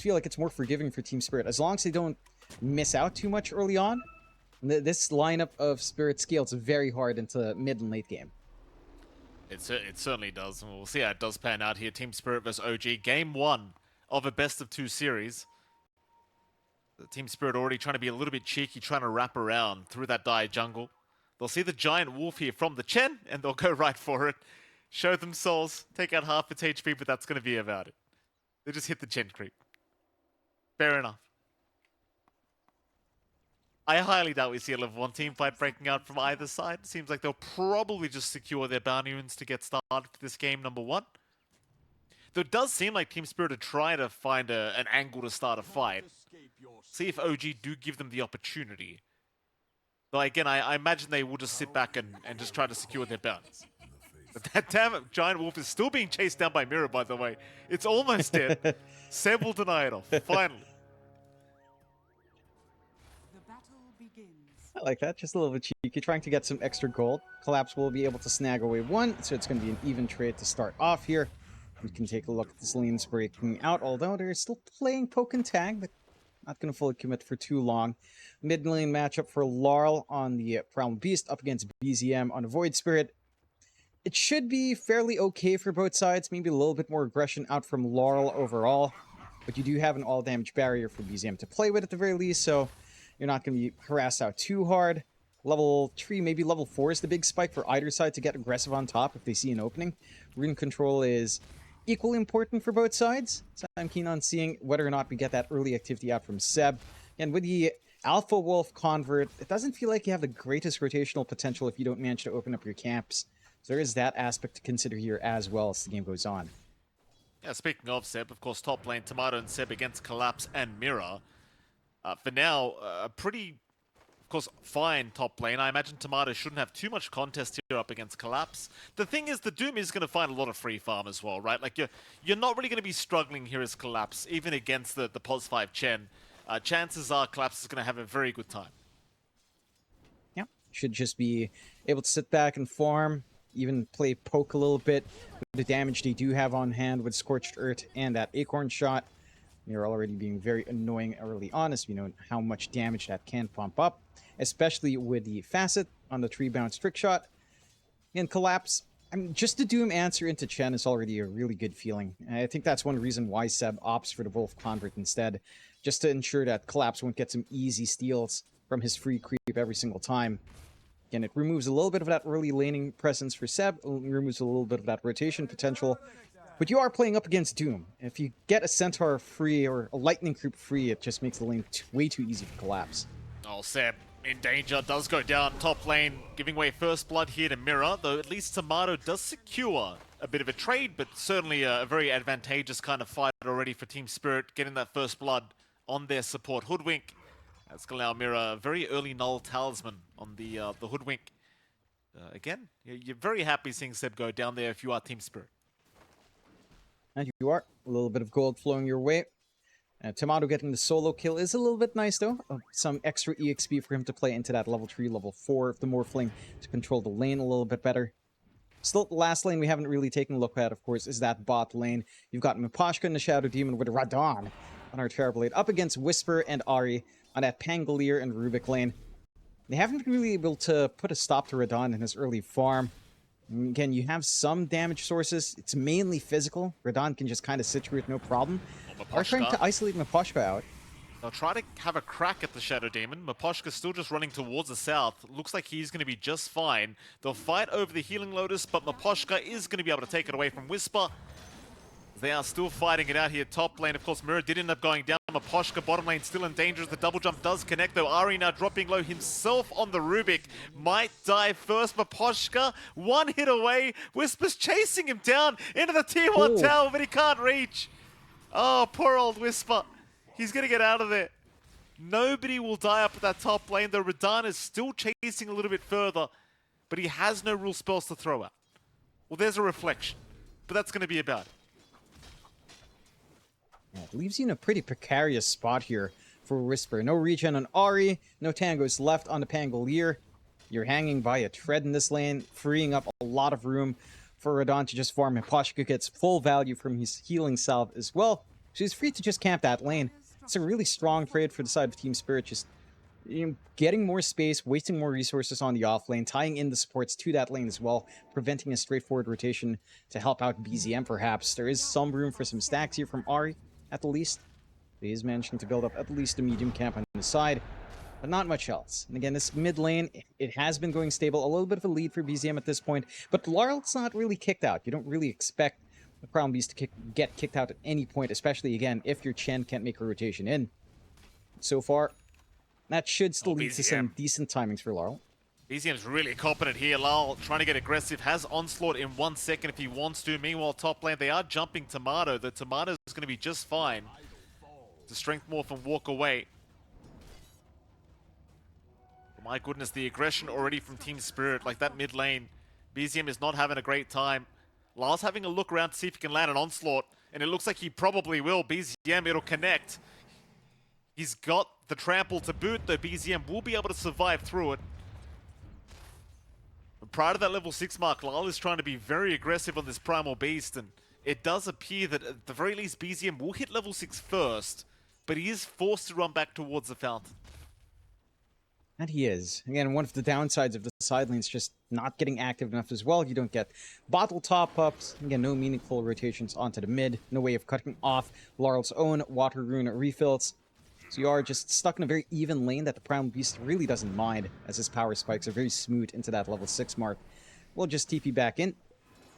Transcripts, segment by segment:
feel like it's more forgiving for Team Spirit. As long as they don't miss out too much early on, this lineup of Spirit scales very hard into mid and late game. It certainly does, and we'll see how it does pan out here. Team Spirit vs OG, game 1 of a best-of-2 series. The Team Spirit already trying to be a little bit cheeky, trying to wrap around through that dire jungle. They'll see the giant wolf here from the Chen, and they'll go right for it. Show themselves, take out half its HP, but that's going to be about it. They just hit the Chen creep. Fair enough. I highly doubt we see a level 1 team fight breaking out from either side. Seems like they'll probably just secure their bounty runes to get started for this game number 1. Though it does seem like Team Spirit are trying to find an angle to start a fight. See if OG do give them the opportunity. Though again, I imagine they will just sit back and just try to secure their bounties. But that damn giant wolf is still being chased down by Mirror, by the way. It's almost dead. Seb will deny it off, finally. I like that, just a little bit cheeky, trying to get some extra gold. Collapse will be able to snag away 1, so it's going to be an even trade to start off here. We can take a look at this lanes breaking out, although they're still playing poke and tag. They're not going to fully commit for too long. Mid lane matchup for Laurel on the Primal Beast up against BZM on a Void Spirit. It should be fairly okay for both sides, maybe a little bit more aggression out from Laurel overall. But you do have an all-damage barrier for BZM to play with at the very least, so you're not going to be harassed out too hard. Level 3, maybe level 4 is the big spike for either side to get aggressive on top if they see an opening. Rune control is equally important for both sides, so I'm keen on seeing whether or not we get that early activity out from Seb. And with the Alpha Wolf convert, it doesn't feel like you have the greatest rotational potential if you don't manage to open up your camps. So there is that aspect to consider here as well as the game goes on. Yeah, speaking of Seb, of course, top lane, Tomato and Seb against Collapse and Mirror. For now, a pretty, of course, fine top lane. I imagine Tomato shouldn't have too much contest here up against Collapse. The thing is, the Doom is going to find a lot of free farm as well, right? Like, you're not really going to be struggling here as Collapse, even against the Pos 5 Chen. Chances are Collapse is going to have a very good time. Yeah, should just be able to sit back and farm, even play poke a little bit with the damage they do have on hand with Scorched Earth and that Acorn shot. You're already being very annoying early on, as we know how much damage that can pump up, especially with the Facet on the tree bounce trick shot. And Collapse, I mean, just the Doom answer into Chen is already a really good feeling. And I think that's one reason why Seb opts for the Wolf convert instead, just to ensure that Collapse won't get some easy steals from his free creep every single time. Again, it removes a little bit of that early laning presence for Seb, it removes a little bit of that rotation potential. But you are playing up against Doom. If you get a Centaur free or a Lightning Creep free, it just makes the lane way too easy for Collapse. Oh, Seb in danger, does go down top lane, giving away first blood here to Mirror, though at least Tomato does secure a bit of a trade, but certainly a very advantageous kind of fight already for Team Spirit, getting that first blood on their support Hoodwink. That's going to allow Mirror a very early null talisman on the Hoodwink. Again, you're very happy seeing Seb go down there if you are Team Spirit. And you are. A little bit of gold flowing your way. Tomato getting the solo kill is a little bit nice, though. Some extra EXP for him to play into that level 3, level 4 of the Morphling to control the lane a little bit better. Still, the last lane we haven't really taken a look at, of course, is that bot lane. You've got Miposhka and the Shadow Demon with Radon on our Terrorblade up against Whisper and Ari on that Pangolier and Rubik lane. They haven't been really able to put a stop to Radon in his early farm. Again, you have some damage sources. It's mainly physical. Radon can just kind of situate no problem. Are trying to isolate Miposhka out. They'll try to have a crack at the Shadow Demon. Miposhka's still just running towards the south. Looks like he's going to be just fine. They'll fight over the Healing Lotus, but Miposhka is going to be able to take it away from Whisper. They are still fighting it out here top lane. Of course, Mirror did end up going down. Miposhka bottom lane still in danger as the double jump does connect, though Ari now dropping low himself on the Rubik. Might die first. Miposhka, one hit away. Whisper's chasing him down into the T1 tower, but he can't reach. Oh, poor old Whisper. He's going to get out of there. Nobody will die up at that top lane, though Radon is still chasing a little bit further, but he has no real spells to throw out. Well, there's a reflection, but that's going to be about it. Yeah, it leaves you in a pretty precarious spot here for Whisper. No regen on Ari, no tangos left on the Pangolier. You're hanging by a thread in this lane, freeing up a lot of room for Radon to just farm. Miposhka gets full value from his healing salve as well. So he's free to just camp that lane. It's a really strong trade for the side of Team Spirit, just getting more space, wasting more resources on the off lane, tying in the supports to that lane as well, preventing a straightforward rotation to help out BZM perhaps. There is some room for some stacks here from Ari, at the least. He is managing to build up at least a medium camp on the side, but not much else. And again, this mid lane, it has been going stable. A little bit of a lead for BZM at this point, but Laurel's not really kicked out. You don't really expect the Crown Beast to get kicked out at any point, especially, again, if your Chen can't make a rotation in. So far, that should still lead to some decent timings for Laurel. BZM's really competent here. Lal trying to get aggressive, has Onslaught in 1 second if he wants to. Meanwhile, top lane, they are jumping Tomato. The Tomato is going to be just fine to strength morph and walk away. My goodness, the aggression already from Team Spirit, like that mid lane. BZM is not having a great time. Lal's having a look around to see if he can land an Onslaught, and it looks like he probably will. BZM, it'll connect. He's got the trample to boot, though BZM will be able to survive through it. But prior to that level 6 mark, Lal is trying to be very aggressive on this Primal Beast, and it does appear that at the very least BZM will hit level 6 first, but he is forced to run back towards the fountain. And he is. Again, one of the downsides of the side lanes just not getting active enough as well. You don't get bottle top-ups. Again, no meaningful rotations onto the mid. No way of cutting off Laurel's own water rune refills. So you are just stuck in a very even lane that the Primal Beast really doesn't mind, as his power spikes are very smooth into that level 6 mark. We'll just TP back in.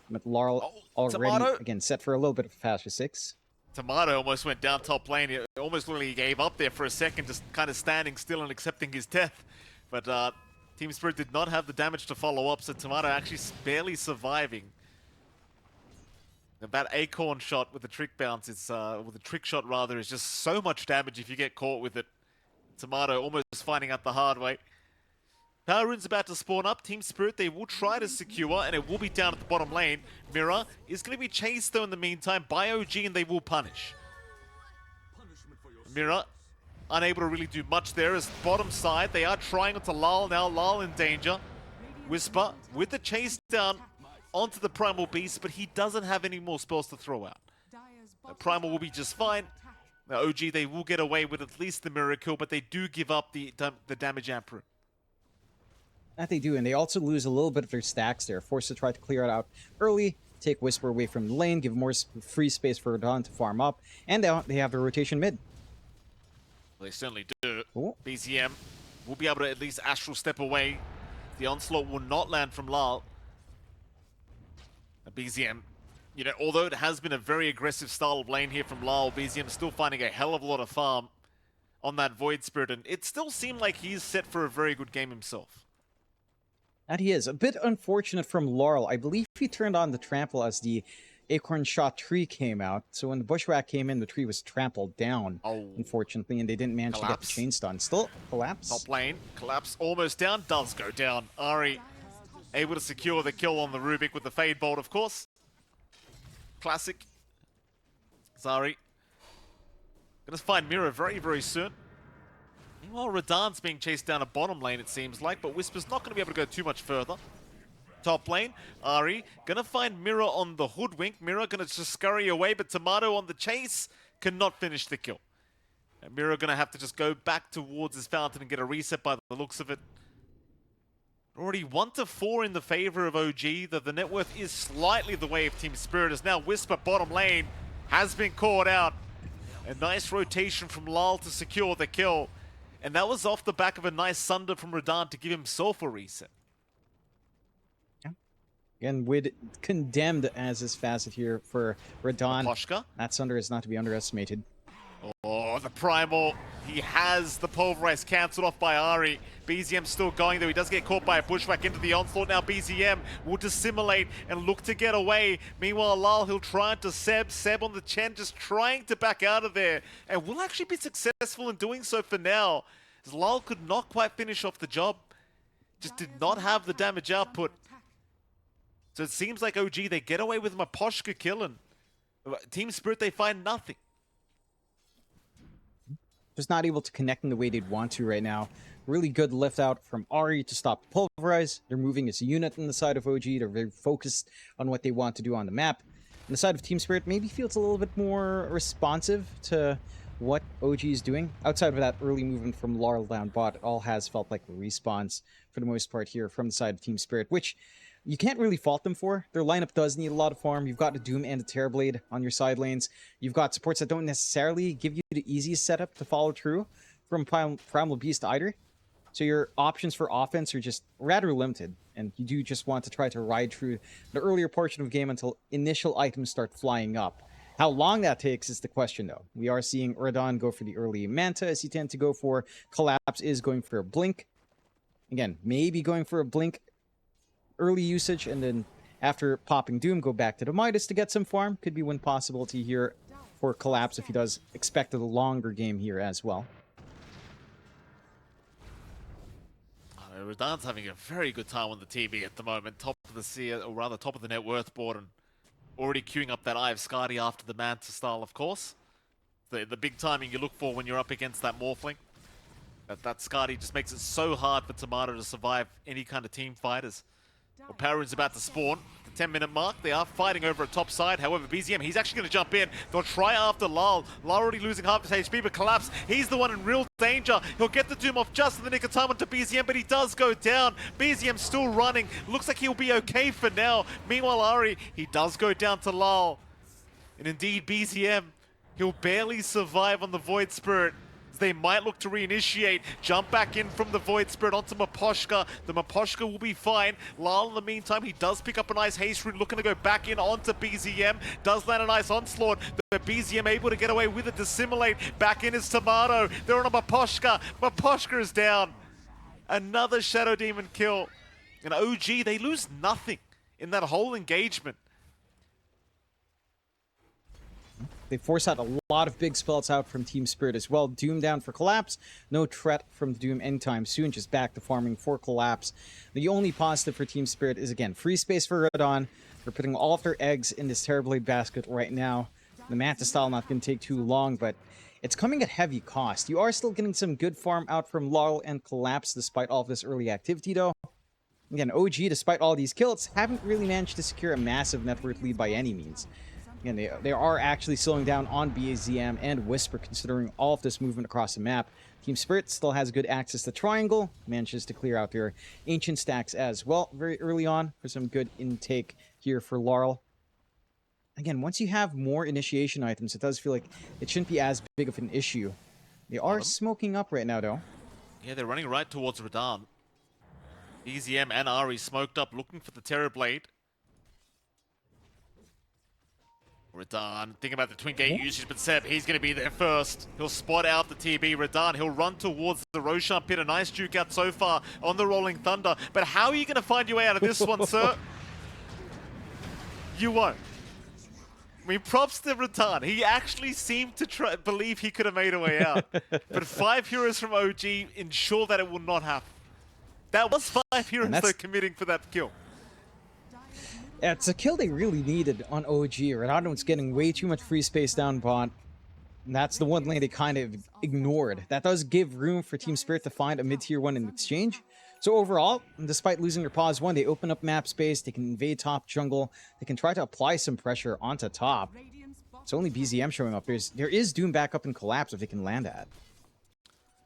With Laurel already, Tomato. again, set for a little bit of a faster 6. Tomato almost went down top lane. It almost literally gave up there for a second, just kind of standing still and accepting his death. But Team Spirit did not have the damage to follow up, so Tomato actually barely surviving. And that acorn shot with the trick bounce, with the trick shot rather, is just so much damage if you get caught with it. Tomato almost finding out the hard way. Power Rune's about to spawn up. Team Spirit, they will try to secure, and it will be down at the bottom lane. Mirror is going to be chased, though, in the meantime, by OG, and they will punish. Mirror, unable to really do much there, as bottom side, they are trying onto Lal now. Lal in danger. Whisper with the chase down onto the Primal Beast, but he doesn't have any more spells to throw out. Primal will be just fine. Now, OG, they will get away with at least the mirror kill, but they do give up the damage amp room. That they do, and they also lose a little bit of their stacks. They're forced to try to clear it out early, take Whisper away from the lane, give more free space for Dawn to farm up, and they have the rotation mid. Well, they certainly do. Ooh. BZM will be able to at least astral step away. The onslaught will not land from Lal. BZM, you know, although it has been a very aggressive style of lane here from Lal, BZM is still finding a hell of a lot of farm on that Void Spirit, and it still seemed like he's set for a very good game himself. That he is. A bit unfortunate from Laurel. I believe he turned on the trample as the acorn shot tree came out. So when the bushwhack came in, the tree was trampled down, unfortunately, and they didn't manage to get the chain stun. Still, collapse. Top lane, collapse almost down, does go down. Ari able to secure the kill on the Rubik with the Fade Bolt, of course. Classic. Zari gonna find Mira very, very soon. Meanwhile, Radan's being chased down a bottom lane, it seems like, but Whisper's not going to be able to go too much further. Top lane, Ari gonna find Mira on the Hoodwink. Mira gonna just scurry away, but Tomato on the chase cannot finish the kill. And Mira gonna have to just go back towards his fountain and get a reset by the looks of it. Already 1-4 in the favor of OG, though the net worth is slightly the way of Team Spirit, as now Whisper bottom lane has been caught out. A nice rotation from Lal to secure the kill. And that was off the back of a nice Sunder from Radan to give himself a reset. Yeah. Again, Wid condemned as his facet here for Radan. Poshka. That Sunder is not to be underestimated. Oh, the Primal. He has the Pulverize cancelled off by Ari. BZM still going, though. He does get caught by a Bushwhack into the onslaught. Now BZM will dissimulate and look to get away. Meanwhile, Lal, he'll try to Seb. Seb on the Chen, just trying to back out of there. And will actually be successful in doing so for now, as Lal could not quite finish off the job. Just did not have the damage output. So it seems like OG, they get away with Maposhka killing. Team Spirit, they find nothing. Just not able to connect in the way they'd want to right now. Really good lift out from Ari to stop the Pulverize. They're moving as a unit on the side of OG. They're very focused on what they want to do on the map. the side of Team Spirit maybe feels a little bit more responsive to what OG is doing. Outside of that early movement from Laurel down bot, it all has felt like a response for the most part here from the side of Team Spirit, which you can't really fault them for. Their lineup does need a lot of farm. You've got a Doom and a Terrorblade on your side lanes. You've got supports that don't necessarily give you the easiest setup to follow through from Primal Beast either. So your options for offense are just rather limited, and you do just want to try to ride through the earlier portion of the game until initial items start flying up. How long that takes is the question, though. We are seeing Radon go for the early Manta, as he tend to go for. Collapse is going for a Blink. Again, maybe going for a Blink early usage, and then after popping Doom, go back to the Midas to get some farm. Could be one possibility here for Collapse if he does expect a longer game here as well. Radon's having a very good time on the TV at the moment. Top of the sea, or rather top of the net worth board, and already queuing up that Eye of Skadi after the Manta style, of course. The big timing you look for when you're up against that Morphling. That Skadi just makes it so hard for Tomato to survive any kind of team fighters. Well, Pararin's about to spawn. At the 10-minute mark, they are fighting over at top side. However, BZM, he's actually going to jump in. They'll try after Lal. Lal already losing half his HP, but Collapse, he's the one in real danger. He'll get the Doom off just in the nick of time onto BZM, but he does go down. BZM still running. Looks like he'll be okay for now. Meanwhile, Ari, he does go down to Lal. And indeed, BZM, he'll barely survive on the Void Spirit. They might look to reinitiate, jump back in from the Void Spirit onto Maposhka. The Maposhka will be fine. Lal, in the meantime, he does pick up a nice haste rune, looking to go back in onto BZM. Does land a nice onslaught. The BZM able to get away with it, dissimulate. Back in is Tomato. They're on a Maposhka. Maposhka is down. Another Shadow Demon kill. And OG, they lose nothing in that whole engagement. They force out a lot of big spells out from Team Spirit as well. Doom down for Collapse. No threat from Doom anytime soon. Just back to farming for Collapse. The only positive for Team Spirit is, again, free space for Radon. They're putting all of their eggs in this Terrorblade basket right now. The Manta style not going to take too long, but it's coming at heavy cost. You are still getting some good farm out from Laurel and Collapse despite all of this early activity, though. Again, OG, despite all these kills, haven't really managed to secure a massive net worth lead by any means. Again, they are actually slowing down on BZM and Whisper, considering all of this movement across the map. Team Spirit still has good access to Triangle, manages to clear out their Ancient stacks as well very early on for some good intake here for Laurel. Again, once you have more initiation items, it does feel like it shouldn't be as big of an issue. They are smoking up right now, though. Yeah, they're running right towards Radon. BZM and Ari smoked up, looking for the Terrorblade. Radon, think about the twin gate usage, but Seb, he's going to be there first. He'll spot out the TB. Radon, he'll run towards the Roshan pit. A nice juke out so far on the Rolling Thunder. But how are you going to find your way out of this one, sir? You won't. I mean, props to Radon. He actually seemed to believe he could have made a way out. But 5 heroes from OG ensure that it will not happen. That was 5 heroes though committing for that kill. Yeah, it's a kill they really needed on OG. Radon's getting way too much free space down bot. And that's the one lane they kind of ignored. That does give room for Team Spirit to find a mid-tier one in exchange. So overall, despite losing their pause 1, they open up map space, they can invade top jungle, they can try to apply some pressure onto top. It's only BZM showing up. There is Doom back up and Collapse if they can land at.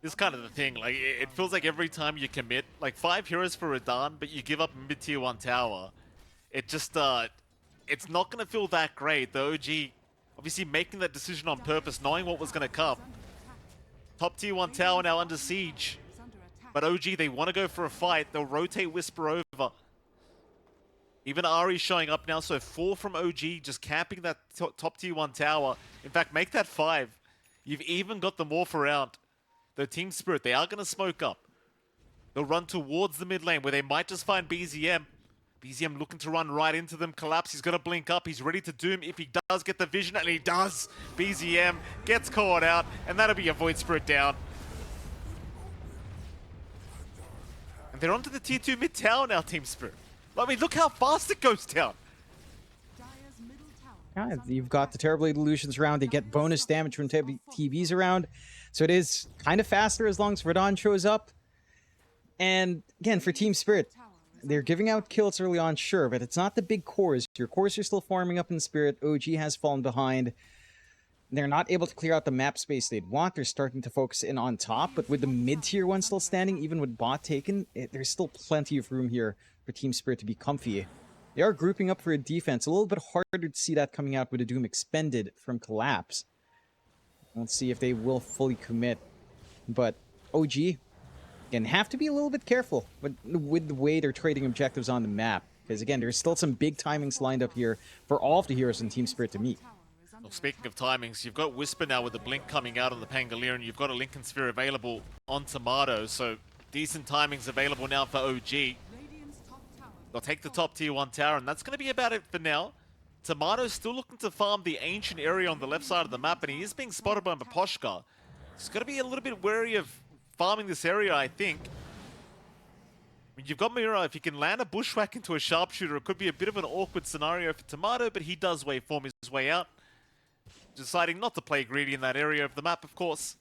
This is kind of the thing, like, it feels like every time you commit, like 5 heroes for Radon, but you give up mid-tier 1 tower. It just, it's not going to feel that great. The OG, obviously making that decision on purpose, knowing what was going to come. Top tier 1 tower now under siege. But OG, they want to go for a fight. They'll rotate Whisper over. Even Ari's showing up now, so 4 from OG, just camping that top tier 1 tower. In fact, make that 5. You've even got the Morph around. The Team Spirit, they are going to smoke up. They'll run towards the mid lane, where they might just find BZM. BZM looking to run right into them. Collapse, he's going to blink up. He's ready to Doom if he does get the vision, and he does. BZM gets caught out, and that'll be a Void Spirit down. And they're onto the tier 2 mid tower now, Team Spirit. I mean, look how fast it goes down. Yeah, you've got the Terrorblade Illusions around. They get bonus damage from TBs around. So it is kind of faster as long as Radon shows up. And again, for Team Spirit, they're giving out kills early on, sure, but it's not the big cores. Your cores are still farming up in Spirit. OG has fallen behind. They're not able to clear out the map space they'd want. They're starting to focus in on top, but with the mid-tier one still standing, even with bot taken, there's still plenty of room here for Team Spirit to be comfy. They are grouping up for a defense. A little bit harder to see that coming out with a Doom expended from Collapse. Let's see if they will fully commit. But OG, again, have to be a little bit careful with the way they're trading objectives on the map. Because again, there's still some big timings lined up here for all of the heroes in Team Spirit to meet. Well, speaking of timings, you've got Whisper now with the Blink coming out on the Pangolier, and you've got a Lincoln Sphere available on Tomato, so decent timings available now for OG. They'll take the top tier 1 tower, and that's going to be about it for now. Tomato's still looking to farm the ancient area on the left side of the map, and he is being spotted by Maposhka. He's got to be a little bit wary of farming this area, I think. I mean, you've got Mira. If you can land a bushwhack into a sharpshooter, it could be a bit of an awkward scenario for Tomato, but he does waveform his way out. Deciding not to play greedy in that area of the map, of course.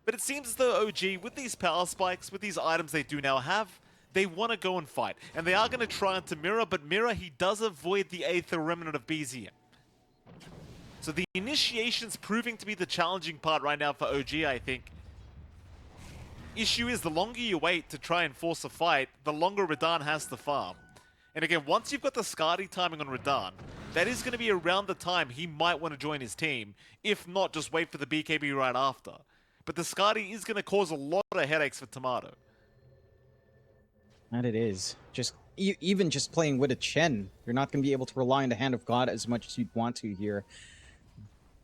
But it seems as though OG, with these power spikes, with these items they do now have, they want to go and fight. And they are going to try onto Mira, but Mira, he does avoid the Aether Remnant of BZM. So the initiation's proving to be the challenging part right now for OG, I think. Issue is, the longer you wait to try and force a fight, the longer Radahn has to farm. And again, once you've got the Skadi timing on Radahn, that is going to be around the time he might want to join his team. If not, just wait for the BKB right after. But the Skadi is going to cause a lot of headaches for Tomato. That it is. Just even just playing with a Chen, you're not going to be able to rely on the Hand of God as much as you'd want to here.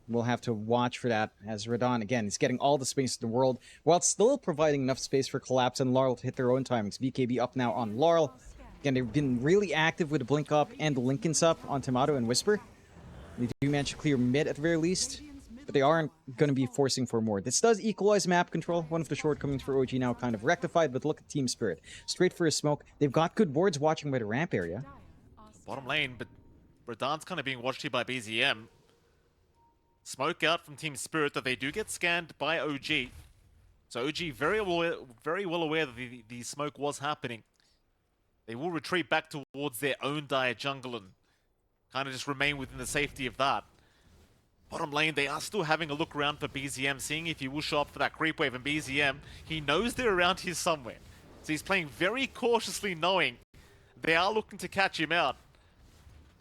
We'll have to watch for that, as Radahn, again, is getting all the space in the world, while still providing enough space for Collapse and Laurel to hit their own timings. BKB up now on Laurel. Again, they've been really active with the Blink up and the Lincolns up on Tomato and Whisper. They do manage to clear mid at the very least, but they aren't going to be forcing for more. This does equalize map control. One of the shortcomings for OG now kind of rectified, but look at Team Spirit. Straight for a smoke. They've got good boards watching by the ramp area. Bottom lane, but Radahn's kind of being watched here by BZM. Smoke out from Team Spirit, that they do get scanned by OG. So OG very well aware that the smoke was happening. They will retreat back towards their own dire jungle and kind of just remain within the safety of that. Bottom lane, they are still having a look around for BZM, seeing if he will show up for that creep wave, and BZM, he knows they're around here somewhere. So he's playing very cautiously, knowing they are looking to catch him out.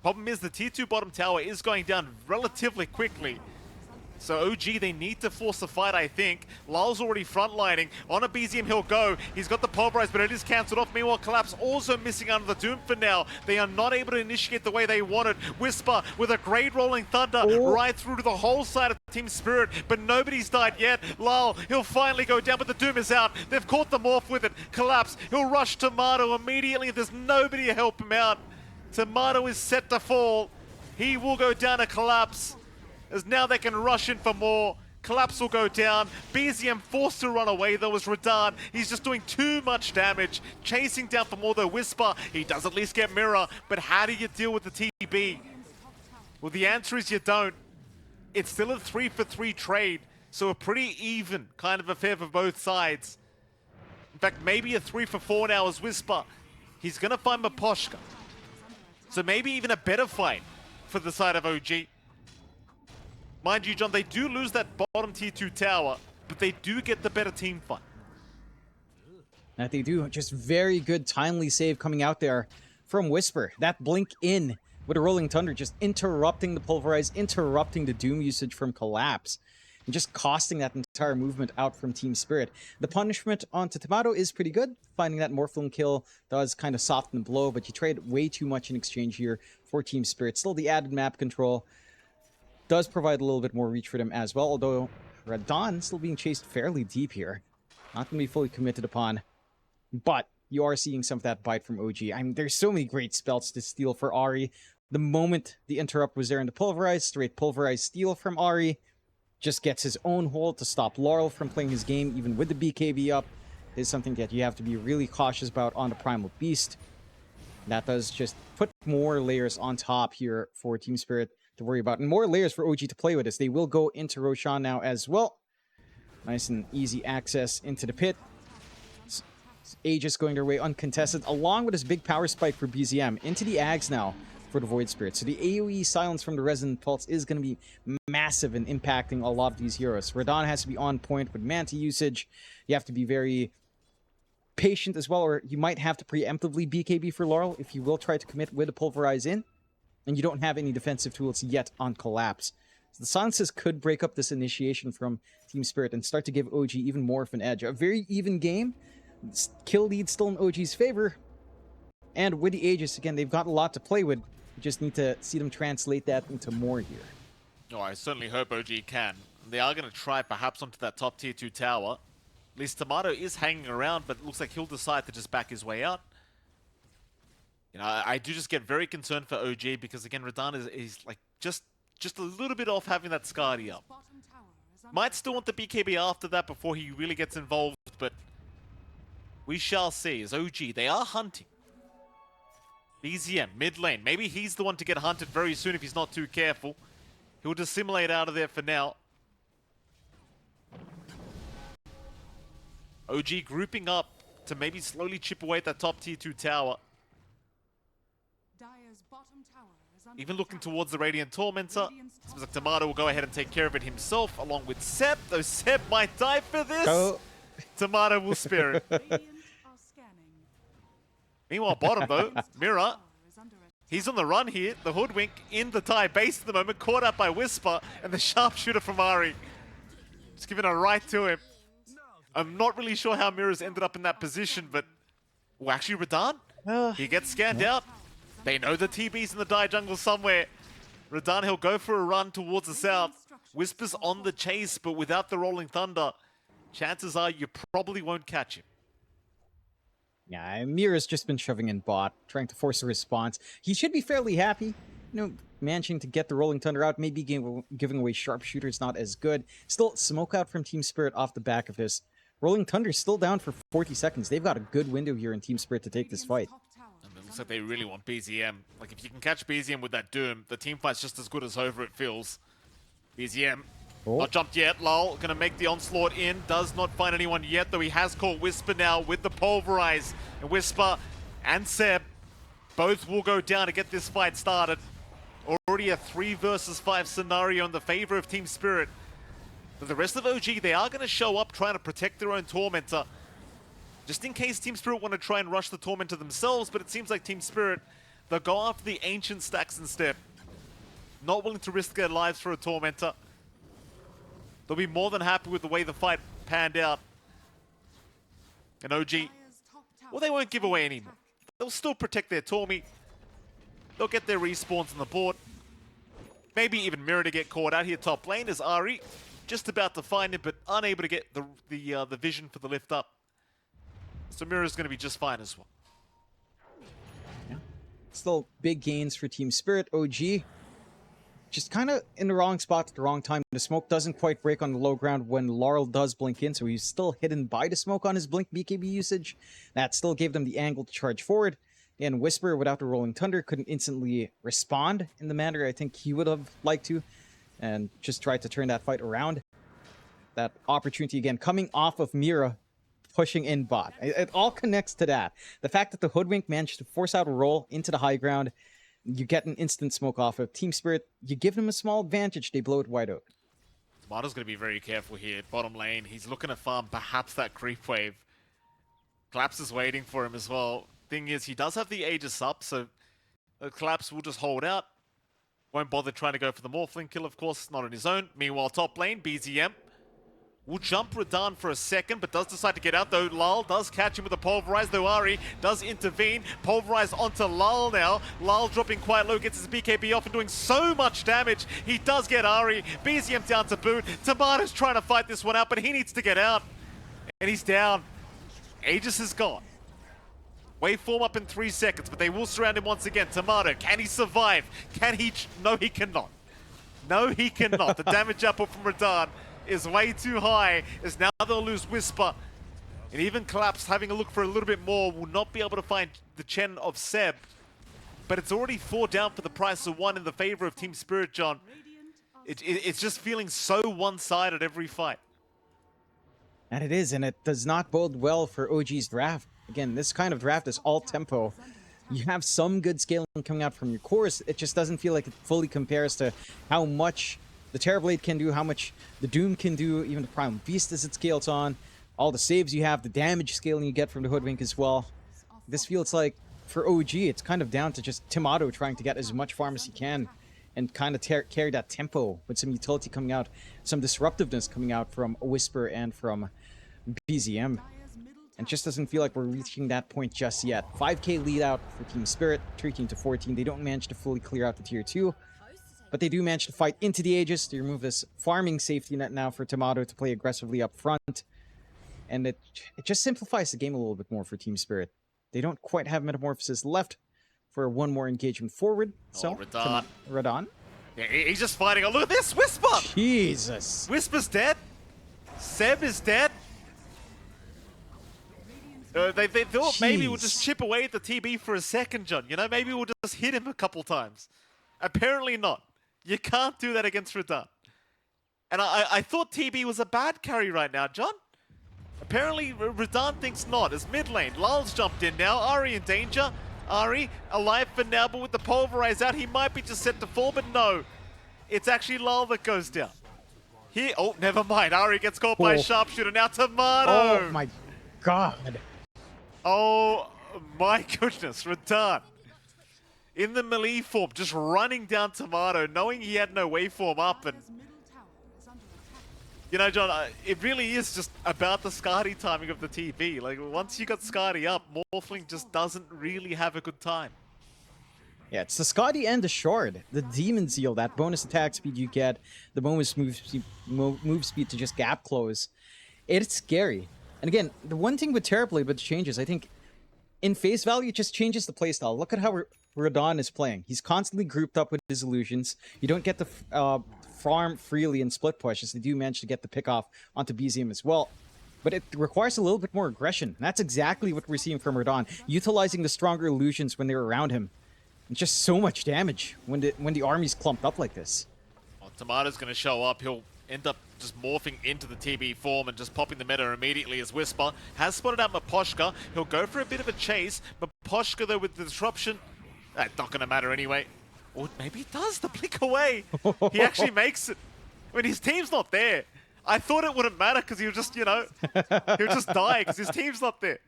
Problem is, the tier 2 bottom tower is going down relatively quickly. So OG, they need to force a fight, I think. Lyle's already frontlining. On a BZM, he'll go. He's got the pulverize, but it is cancelled off. Meanwhile, Collapse also missing out on the Doom for now. They are not able to initiate the way they wanted. Whisper with a great rolling thunder right through to the whole side of Team Spirit, but nobody's died yet. Lyle, he'll finally go down, but the Doom is out. They've caught them off with it. Collapse, he'll rush Tomato immediately. There's nobody to help him out. Tomato is set to fall. He will go down to Collapse, as now they can rush in for more. Collapse will go down. BZM forced to run away though as Radahn. He's just doing too much damage. Chasing down for more though. Whisper, he does at least get Mirror, but how do you deal with the TB? Well, the answer is you don't. It's still a 3-for-3 trade, so a pretty even kind of affair for both sides. In fact, maybe a 3-for-4 now as Whisper. He's gonna find Maposhka. So maybe even a better fight for the side of OG. Mind you, John, they do lose that bottom tier 2 tower, but they do get the better team fight. That they do. Just very good timely save coming out there from Whisper. That blink in with a rolling thunder, just interrupting the pulverize, interrupting the Doom usage from Collapse, and just costing that entire movement out from Team Spirit. The punishment onto Tomato is pretty good. Finding that Morphling kill does kind of soften the blow, but you trade way too much in exchange here for Team Spirit. Still, the added map control does provide a little bit more reach for them as well, although Radahn still being chased fairly deep here. Not going to be fully committed upon, but you are seeing some of that bite from OG. I mean, there's so many great spells to steal for Ahri. The moment the interrupt was there in the pulverize, straight pulverize steal from Ahri, just gets his own hold to stop Laurel from playing his game, even with the BKB up, is something that you have to be really cautious about on the Primal Beast. That does just put more layers on top here for Team Spirit to worry about, and more layers for OG to play with as they will go into Roshan now as well. Nice and easy access into the pit. Aegis going their way uncontested, along with his big power spike for BZM. Into the Ags now for the Void Spirit. So the AoE silence from the Resonant Pulse is going to be massive in impacting a lot of these heroes. Radahn has to be on point with Manta usage. You have to be very patient as well, or you might have to preemptively BKB for Laurel if you will try to commit with a Pulverize in, and you don't have any defensive tools yet on Collapse. So the silences could break up this initiation from Team Spirit and start to give OG even more of an edge. A very even game. Kill lead still in OG's favor. And with the Aegis, again, they've got a lot to play with. We just need to see them translate that into more here. Oh, I certainly hope OG can. They are going to try perhaps onto that top tier 2 tower. At least Tomato is hanging around, but it looks like he'll decide to just back his way out. You know, I do just get very concerned for OG because, again, Radahn is like just a little bit off having that Skadi up. Might still want the BKB after that before he really gets involved, but we shall see. As OG, they are hunting. BZM, mid lane. Maybe he's the one to get hunted very soon if he's not too careful. He'll dissimulate out of there for now. OG grouping up to maybe slowly chip away at that top tier 2 tower. Even looking towards the Radiant Tormentor. Seems like Tomato will go ahead and take care of it himself along with Seb, though Seb might die for this. Oh. Tomato will spare it. Meanwhile, bottom though, Mira. He's on the run here. The Hoodwink in the Thai base at the moment, caught up by Whisper and the sharpshooter from Ari. Just giving a right to him. I'm not really sure how Mira's ended up in that position, but... Well, actually, Radahn? He gets scanned out. They know the TB's in the Dai jungle somewhere. Radahn, he'll go for a run towards the south. Whisper's on the chase, but without the Rolling Thunder, chances are you probably won't catch him. Yeah, Mira's just been shoving in bot, trying to force a response. He should be fairly happy. You know, managing to get the Rolling Thunder out, maybe giving away Sharpshooter's not as good. Still, smoke out from Team Spirit off the back of this. Rolling Thunder's still down for 40 seconds. They've got a good window here in Team Spirit to take this fight. And it looks like they really want BZM. Like, if you can catch BZM with that Doom, the team fight's just as good as over, it feels. BZM, not jumped yet. Lol, gonna make the onslaught in. Does not find anyone yet, though he has caught Whisper now with the Pulverize. And Whisper and Seb both will go down to get this fight started. Already a 3 versus 5 scenario in the favor of Team Spirit. But the rest of OG, they are going to show up trying to protect their own Tormentor. Just in case Team Spirit want to try and rush the Tormentor themselves, but it seems like Team Spirit, they'll go after the Ancient stacks instead. Not willing to risk their lives for a Tormentor. They'll be more than happy with the way the fight panned out. And OG, well, they won't give away anymore. They'll still protect their Tormy. They'll get their respawns on the board. Maybe even Mirror to get caught out here top lane as Ari just about to find him, but unable to get the vision for the lift up. So Mirror's going to be just fine as well. Yeah. Still big gains for Team Spirit. OG just kind of in the wrong spot at the wrong time. The smoke doesn't quite break on the low ground when Laurel does blink in, so he's still hidden by the smoke on his blink BKB usage. That still gave them the angle to charge forward. And Whisper, without the Rolling Thunder, couldn't instantly respond in the manner I think he would have liked to, and just tried to turn that fight around. That opportunity again coming off of Mira pushing in bot. It all connects to that. The fact that the Hoodwink managed to force out a roll into the high ground, you get an instant smoke off of Team Spirit. You give them a small advantage, they blow it wide open. Tomato's going to be very careful here. Bottom lane, he's looking to farm perhaps that creep wave. Collapse is waiting for him as well. Thing is, he does have the Aegis up, so Collapse will just hold out. Won't bother trying to go for the Morphling kill, of course, not on his own. Meanwhile, top lane, BZM will jump Radahn for a second, but does decide to get out, though. Lal does catch him with a Pulverize, though Ari does intervene. Pulverize onto Lal now. Lal dropping quite low, gets his BKB off and doing so much damage. He does get Ari. BZM down to boot. Tomato's trying to fight this one out, but he needs to get out. And he's down. Aegis is gone. Waveform up in 3 seconds, but they will surround him once again. Tomato, can he survive? Can he? No, he cannot. No, he cannot. The damage output from Radahn is way too high, as now they'll lose Whisper. And even Collapse, having a look for a little bit more, will not be able to find the Chen of Seb. But it's already 4 down for the price of 1 in the favor of Team Spirit, John. It's just feeling so one-sided every fight. And it is, and it does not bode well for OG's draft. Again, this kind of draft is all tempo. You have some good scaling coming out from your cores. It just doesn't feel like it fully compares to how much the Terrorblade can do, how much the Doom can do, even the Primal Beast as it scales on, all the saves you have, the damage scaling you get from the Hoodwink as well. This feels like, for OG, it's kind of down to just Timado trying to get as much farm as he can and kind of carry that tempo with some utility coming out, some disruptiveness coming out from Whisper and from BZM. And just doesn't feel like we're reaching that point just yet. 5k lead out for Team Spirit, 13 to 14. They don't manage to fully clear out the tier 2, but they do manage to fight into the Aegis to remove this farming safety net now for Timado to play aggressively up front. And it just simplifies the game a little bit more for Team Spirit. They don't quite have Metamorphosis left for one more engagement forward. So, Radon. Yeah, he's just fighting. Oh, look at this! Whisper! Jesus! Whisper's dead. Seb is dead. They thought maybe we'll just chip away at the TB for a second, John. You know, maybe we'll just hit him a couple times. Apparently not. You can't do that against Radon. And I thought TB was a bad carry right now, John. Apparently Radon thinks not. As mid lane, Lul's jumped in now. Ari in danger. Ari alive for now, but with the Pulverize out, he might be just set to fall, but no. It's actually Lul that goes down. Here, oh, never mind. Ari gets caught by a sharpshooter. Now Timado. Oh my god. Oh my goodness, Radon. In the melee form, just running down Timado, knowing he had no waveform up. And you know, John, it really is just about the Skadi timing of the TV. Like, once you got Skadi up, Morphling just doesn't really have a good time. Yeah, it's the Skadi and the Shard. The Demon Seal, that bonus attack speed you get, the bonus move speed to just gap close. It's scary. And again, the one thing with Terrorblade with the changes, I think, in face value, it just changes the playstyle. Look at how Radon is playing. He's constantly grouped up with his illusions. You don't get the farm freely in split pushes. They do manage to get the pick off onto BZM as well. But it requires a little bit more aggression. And that's exactly what we're seeing from Radon, utilizing the stronger illusions when they're around him. And just so much damage when the army's clumped up like this. Well, Timado's going to show up. He'll end up just morphing into the TB form and just popping the meta immediately as Whisper has spotted out Maposhka. He'll go for a bit of a chase. Maposhka, though, with the disruption, that's not going to matter anyway. Or maybe it does, the blink away. He actually makes it. When his team's not there. I thought it wouldn't matter because he'll just, you know, he'll just die because his team's not there.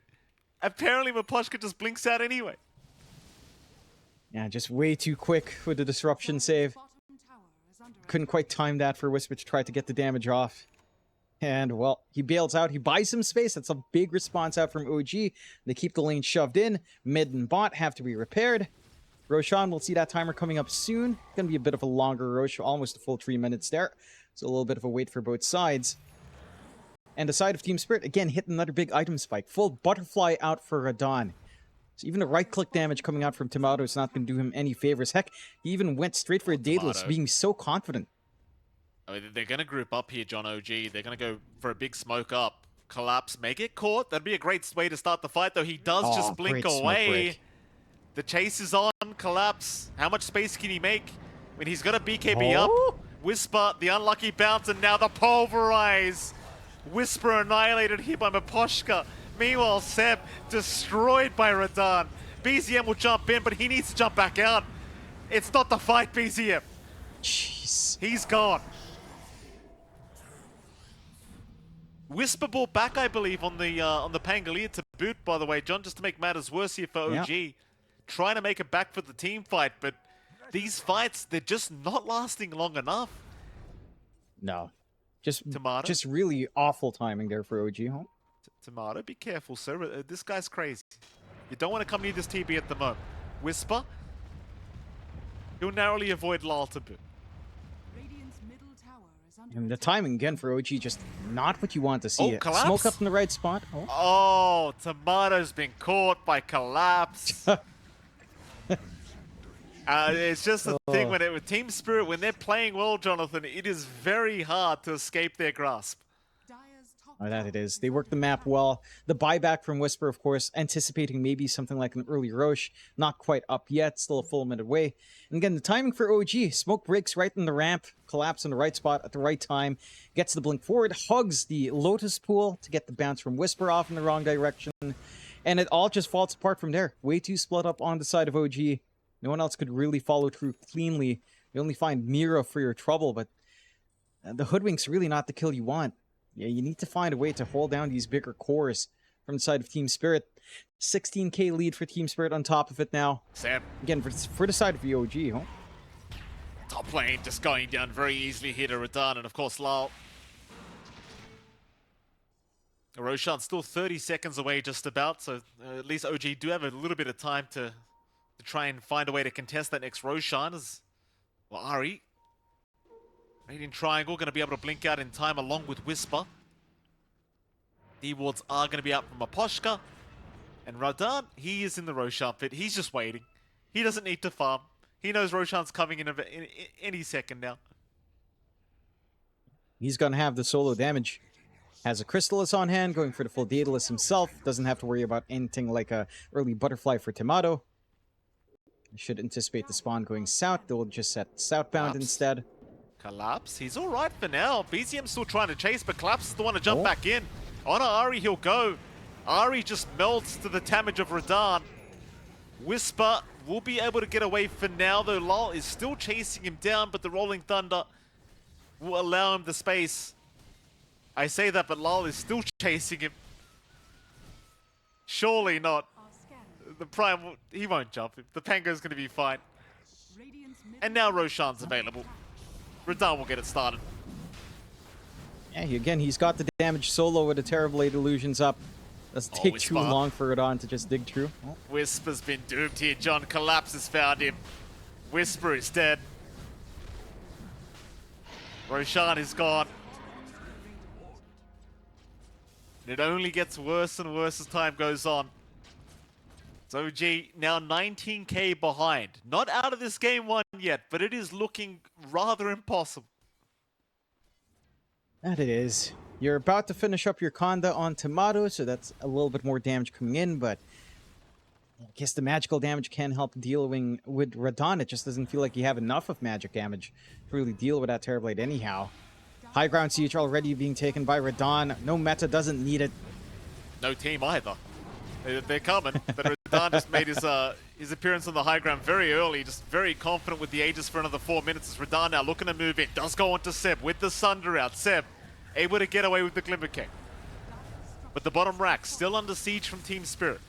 Apparently Maposhka just blinks out anyway. Yeah, just way too quick with the disruption save. Couldn't quite time that for Whisper to try to get the damage off. And, well, he bails out. He buys some space. That's a big response out from OG. They keep the lane shoved in. Mid and bot have to be repaired. Roshan, we'll see that timer coming up soon. Gonna be a bit of a longer Rosh, almost a full 3 minutes there. So a little bit of a wait for both sides. And the side of Team Spirit, again, hit another big item spike. Full butterfly out for Radon. So even the right-click damage coming out from Timado is not going to do him any favors. Heck, he even went straight for a Daedalus, being so confident. I mean, they're going to group up here, John OG. They're going to go for a big smoke up. Collapse, may get caught. That'd be a great way to start the fight, though. He does just blink away. The chase is on. Collapse. How much space can he make? I mean, he's got a BKB up. Whisper, the unlucky bounce, and now the Pulverize. Whisper annihilated here by Maposhka. Meanwhile, Seb destroyed by Radon. BZM will jump in, but he needs to jump back out. It's not the fight, BZM. Jeez. He's gone. Whisper ball back, I believe, on the Pangolier to boot, by the way, John, just to make matters worse here for OG. Yeah. Trying to make it back for the team fight, but these fights, they're just not lasting long enough. No. Just really awful timing there for OG, huh? Timado, be careful, sir. This guy's crazy. You don't want to come near this TB at the moment. Whisper. He'll narrowly avoid Lal to boot. And the timing again for OG, just not what you want to see. Collapse? Smoke up in the right spot. Oh, Timado's been caught by Collapse. It's just a thing with Team Spirit, when they're playing well, Jonathan, it is very hard to escape their grasp. Oh, that it is. They work the map well. The buyback from Whisper, of course, anticipating maybe something like an early Roche. Not quite up yet, still a full minute away. And again, the timing for OG. Smoke breaks right in the ramp, Collapse in the right spot at the right time, gets the blink forward, hugs the Lotus Pool to get the bounce from Whisper off in the wrong direction. And it all just falls apart from there. Way too split up on the side of OG. No one else could really follow through cleanly. You only find Mira for your trouble, but the Hoodwink's really not the kill you want. Yeah, you need to find a way to hold down these bigger cores from the side of Team Spirit. 16k lead for Team Spirit on top of it now. Sam. Again, for the side of the OG, huh? Top lane just going down very easily here to Radahn, and of course Lal. Roshan's still 30 seconds away just about, so at least OG do have a little bit of time to try and find a way to contest that next Roshan. As well, Ari, Radiant Triangle, going to be able to blink out in time along with Whisper. D-wards are going to be out from Maposhka. And Radahn, he is in the Roshan pit. He's just waiting. He doesn't need to farm. He knows Roshan's coming in any second now. He's going to have the solo damage. Has a Crystallis on hand, going for the full Daedalus himself. Doesn't have to worry about anything like a early Butterfly for Tomato. Should anticipate the spawn going south. They'll just set southbound instead. Collapse. He's all right for now. BZM's still trying to chase, but Collapse is the one to jump back in. On Ari, he'll go. Ari just melts to the damage of Radahn. Whisper will be able to get away for now, though Lal is still chasing him down, but the Rolling Thunder will allow him the space. I say that, but Lal is still chasing him. Surely not. The Prime, he won't jump him. The Pango's going to be fine. And now Roshan's available. Radahn will get it started. Yeah, again, he's got the damage solo with the Terrible 8 Illusions up. Doesn't take too long for Radahn to just dig through. Whisper's been doomed here. John Collapse has found him. Whisper is dead. Roshan is gone. It only gets worse and worse as time goes on. So OG now 19k behind. Not out of this game one yet, but it is looking rather impossible. That it is. You're about to finish up your Conda on Tomato, so that's a little bit more damage coming in, but I guess the magical damage can help dealing with Radahn. It just doesn't feel like you have enough of magic damage to really deal with that Terrorblade anyhow. High ground siege already being taken by Radahn. No meta doesn't need it. No team either. They're coming, but Radahn just made his appearance on the high ground very early, just very confident with the Aegis for another 4 minutes. As Radahn now looking to move in, does go on to Seb with the Sunder out. Seb able to get away with the Glimmer King. But the bottom rack still under siege from Team Spirit.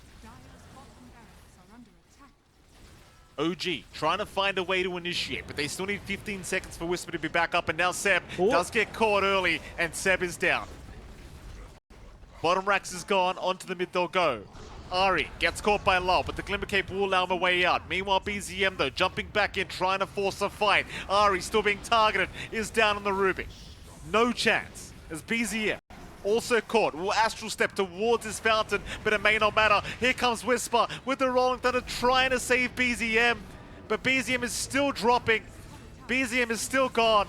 OG trying to find a way to initiate, but they still need 15 seconds for Whisper to be back up, and now Seb does get caught early, and Seb is down. Bottom racks is gone, onto the mid they'll go. Ari gets caught by Lal, but the Glimmer Cape will allow him a way out. Meanwhile, BZM though, jumping back in, trying to force a fight. Ari still being targeted, is down on the Ruby. No chance, as BZM also caught, will Astral Step towards his fountain, but it may not matter. Here comes Whisper with the Rolling Thunder trying to save BZM, but BZM is still dropping. BZM is still gone.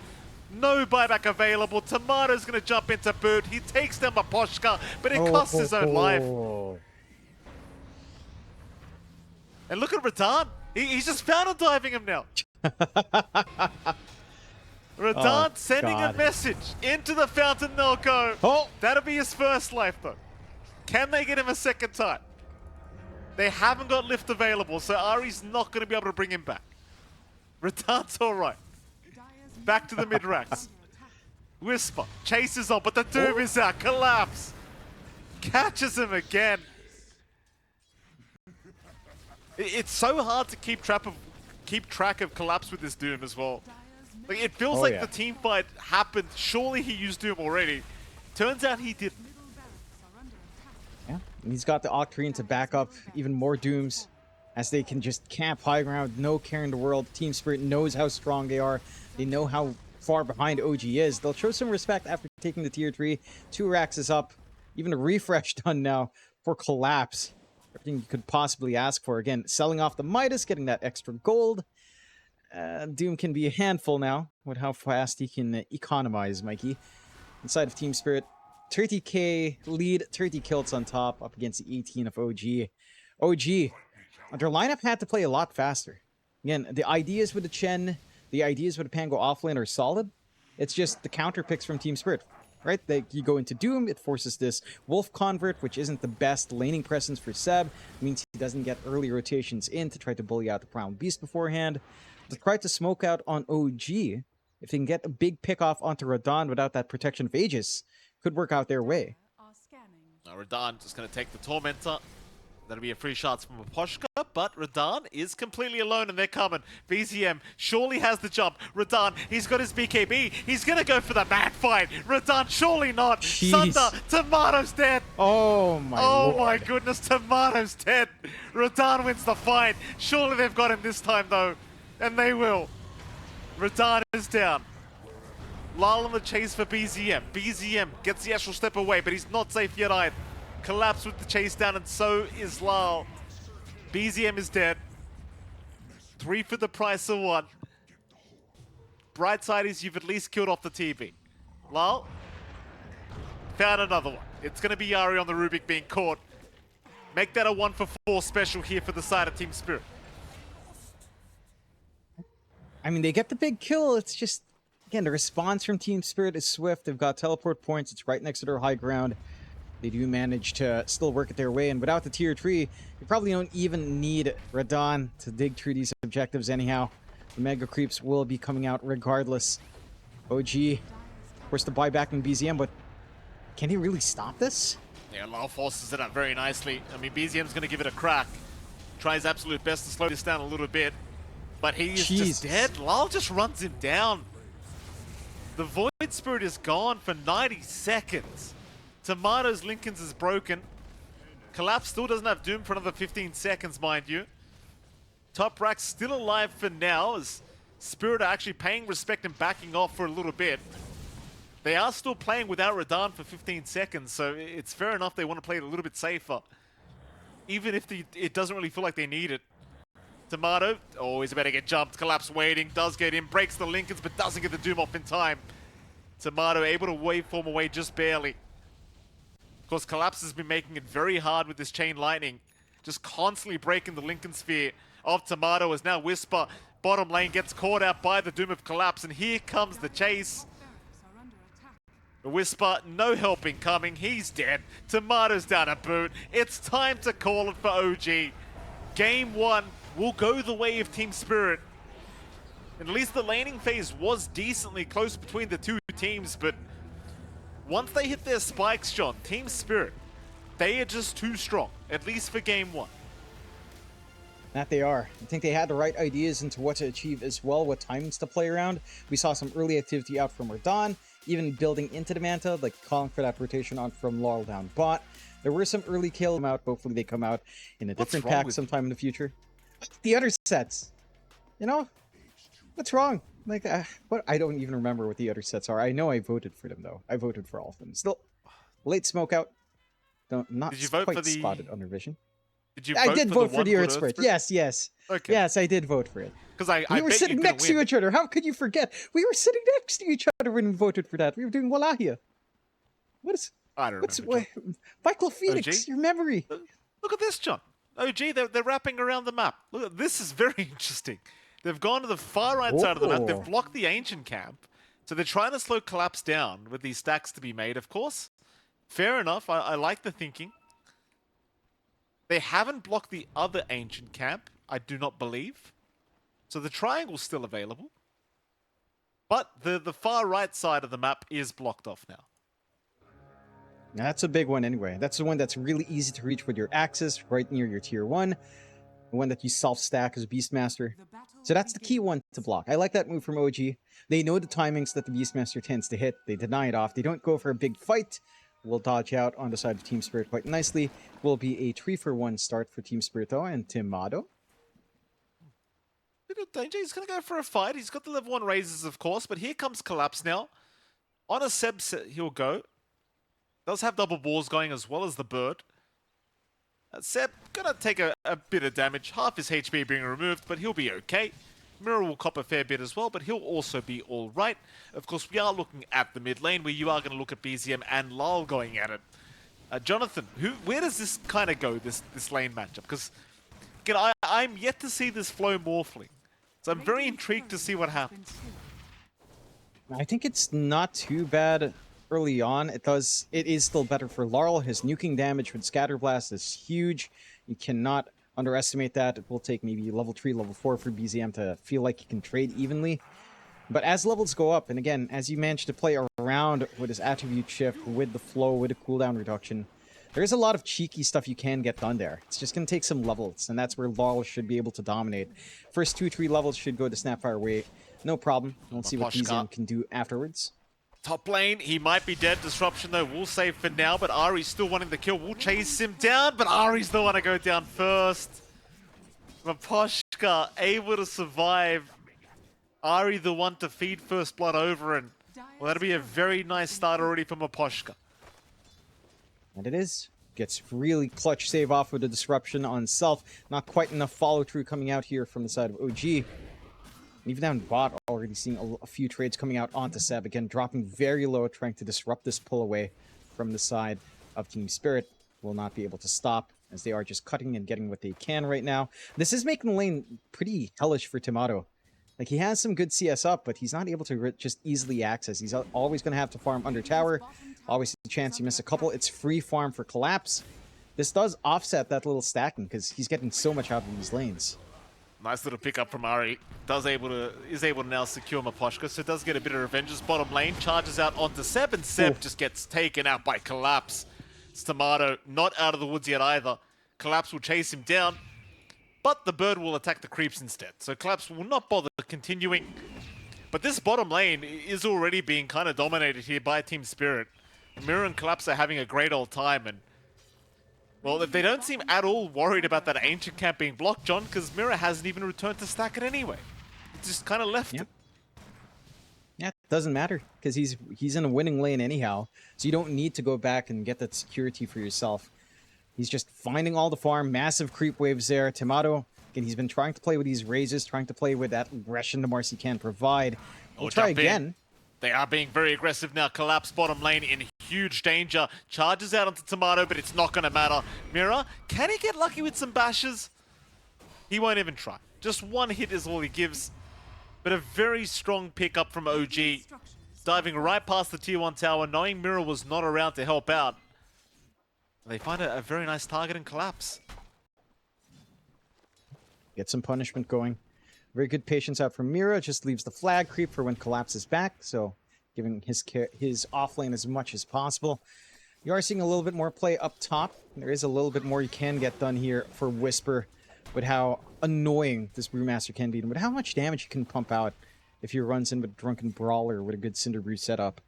No buyback available. Tomato's going to jump into boot. He takes down Maposhka, but it costs his own life. And look at Radahn. He's just fountain diving him now. Radahn sending a message into the fountain, they'll go. That'll be his first life though. Can they get him a second time? They haven't got lift available, so Ari's not going to be able to bring him back. Radahn's alright. Back to the mid racks. Whisper chases on, but the Doom is out. Collapse. Catches him again. It's so hard to keep track of Collapse with this Doom as well. Like, it feels like the team fight happened. Surely he used Doom already. Turns out he didn't. Yeah, and he's got the Octarine to back up even more Dooms, as they can just camp high ground, no care in the world. Team Spirit knows how strong they are. They know how far behind OG is. They'll show some respect after taking the tier 3. 2 racks is up. Even a refresh done now for Collapse. Everything you could possibly ask for. Again, selling off the Midas, getting that extra gold. Doom can be a handful now with how fast he can economize, Mikey. Inside of Team Spirit, 30k lead, 30 kills on top, up against the 18 of OG. OG, their lineup had to play a lot faster. Again, the ideas with the Chen, the ideas with the Pango offlane are solid. It's just the counter picks from Team Spirit. right? You go into Doom, it forces this Wolf Convert, which isn't the best laning presence for Seb. It means he doesn't get early rotations in to try to bully out the Primal Beast beforehand. To try to smoke out on OG, if they can get a big pick off onto Radon without that protection of Aegis, could work out their way. Now Radon just going to take the Tormentor. That'll be a free shots from Maposhka, but Radon is completely alone and they're coming. BZM surely has the jump. Radon, he's got his BKB. He's going to go for the mad fight. Radon, surely not. Jeez. Sunder, Tomato's dead. Oh my Oh lord. my goodness, Tomato's dead. Radon wins the fight. Surely they've got him this time though, and they will. Radon is down. Lal on the chase for BZM. BZM gets the actual step away, but he's not safe yet either. Collapse with the chase down, and so is Lal. BZM is dead. 3 for the price of 1. Bright side is you've at least killed off the TV. Lal found another one. It's going to be Yari on the Rubik being caught. Make that a 1 for 4 special here for the side of Team Spirit. I mean, they get the big kill. It's just, again, the response from Team Spirit is swift. They've got teleport points. It's right next to their high ground. They do manage to still work it their way, and without the tier 3, you probably don't even need Radon to dig through these objectives anyhow. The Mega Creeps will be coming out regardless. OG, of course, the buyback in BZM, but can he really stop this? Yeah, Lal forces it up very nicely. I mean, BZM's going to give it a crack. Tries absolute best to slow this down a little bit, but he is just dead. Lal just runs him down. The Void Spirit is gone for 90 seconds. Tomatoes Lincoln's is broken. Collapse still doesn't have Doom for another 15 seconds, mind you. Top Rack's still alive for now, as Spirit are actually paying respect and backing off for a little bit. They are still playing without Radon for 15 seconds, so it's fair enough they want to play it a little bit safer. Even if it doesn't really feel like they need it. Tomato, oh, he's about to get jumped. Collapse waiting, does get in, breaks the Lincolns, but doesn't get the Doom off in time. Tomato able to waveform away just barely. Of course, Collapse has been making it very hard with this Chain Lightning. Just constantly breaking the Lincoln Sphere of Tomato as now Whisper, bottom lane, gets caught out by the Doom of Collapse. And here comes the chase. The Whisper, no helping coming. He's dead. Tomato's down a boot. It's time to call it for OG. Game 1 will go the way of Team Spirit. At least the laning phase was decently close between the two teams, but once they hit their spikes, John, Team Spirit, they are just too strong, at least for Game 1. That they are. I think they had the right ideas into what to achieve as well, what timings to play around. We saw some early activity out from Radon, even building into the Manta, like calling for that rotation on from Laurel down bot. There were some early kills out. Hopefully they come out in a different pack sometime in the future. The other sets, you know? What's wrong? Like, what? I don't even remember what the other sets are. I know I voted for them, though. I voted for all of them. Still, late smoke out. Not Did you vote quite for the spotted under vision. Did you? I did vote for the Earth Spirit? Spirit. Yes, yes. Okay. Yes, I did vote for it. Because We were sitting next to each other. How could you forget? We were sitting next to each other when we voted for that. We were doing Wallahia. What is? I don't remember. Michael Phoenix, OG? your memory. Look at this, John. OG, they're wrapping around the map. Look, this is very interesting. They've gone to the far right side of the map. They've blocked the Ancient Camp. So they're trying to slow Collapse down with these stacks to be made, of course. Fair enough. I like the thinking. They haven't blocked the other Ancient Camp, I do not believe. So the triangle's still available. But the far right side of the map is blocked off now. That's a big one anyway. That's the one that's really easy to reach with your Axis, right near your tier 1. The one that you self-stack as Beastmaster. So that's the key one to block. I like that move from OG. They know the timings that the Beastmaster tends to hit. They deny it off. They don't go for a big fight. Will dodge out on the side of Team Spirit quite nicely. Will be a 3-for-1 start for Team Spirit though, and Timado. Little danger. He's going to go for a fight. He's got the level 1 raises, of course, but here comes Collapse now. On a Seb set, he'll go. Does have double balls going as well as the bird. Seb gonna take a bit of damage. Half his HP being removed, but he'll be okay. Mirror will cop a fair bit as well, but he'll also be alright. Of course, we are looking at the mid lane, where you are going to look at BZM and Lal going at it. Jonathan, where does this kind of go, this lane matchup? Because again, I'm yet to see this flow morphling. So I'm very intrigued to see what happens. I think it's not too bad early on. It is still better for Laurel. His nuking damage with Scatter Blast is huge. You cannot underestimate that. It will take maybe level 3, level 4 for BZM to feel like he can trade evenly. But as levels go up, and again, as you manage to play around with his attribute shift, with the flow, with the cooldown reduction, there is a lot of cheeky stuff you can get done there. It's just going to take some levels, and that's where Laurel should be able to dominate. First 2-3 levels should go to Snapfire way. No problem. We'll see what BZM can do afterwards. Top lane, he might be dead. Disruption, though, we'll save for now, but Ari's still wanting the kill. We'll chase him down, but Ari's the one to go down first. Maposhka able to survive. Ari the one to feed first blood over, and well, that'll be a very nice start already for Maposhka. And it is. Gets really clutch save off with the disruption on self. Not quite enough follow through coming out here from the side of OG. Even down bot, already seeing a few trades coming out onto Seb. Again, dropping very low, trying to disrupt this pull away from the side of Team Spirit. Will not be able to stop, as they are just cutting and getting what they can right now. This is making the lane pretty hellish for Tomato. Like, he has some good CS up, but he's not able to just easily access. He's always going to have to farm under tower. Always the chance you miss a couple. It's free farm for Collapse. This does offset that little stacking, because he's getting so much out of these lanes. Nice little pickup from Ari. Is able to now secure Maposhka, so does get a bit of revenge. His bottom lane charges out onto Seb, and Seb just gets taken out by Collapse. It's Tomato not out of the woods yet either. Collapse will chase him down, but the bird will attack the creeps instead. So Collapse will not bother continuing. But this bottom lane is already being kind of dominated here by Team Spirit. Mirror and Collapse are having a great old time, and well, they don't seem at all worried about that ancient camp being blocked, John, because Mirror hasn't even returned to stack it anyway. It just kind of left it. Yeah, it doesn't matter, because he's in a winning lane anyhow, so you don't need to go back and get that security for yourself. He's just finding all the farm, massive creep waves there. Tomato, again, he's been trying to play with these raises, trying to play with that aggression the Marcy can provide. We'll try again. They are being very aggressive now. Collapse bottom lane in huge danger. Charges out onto Tomato, but it's not going to matter. Mirror, can he get lucky with some bashes? He won't even try. Just one hit is all he gives. But a very strong pickup from OG. Diving right past the tier 1 tower, knowing Mirror was not around to help out. They find a very nice target and Collapse. Get some punishment going. Very good patience out from Mira. Just leaves the flag creep for when Collapse is back. So giving his off lane as much as possible. You are seeing a little bit more play up top. There is a little bit more you can get done here for Whisper. With how annoying this Brewmaster can be. And with how much damage you can pump out if he runs in with Drunken Brawler with a good Cinder Brew setup.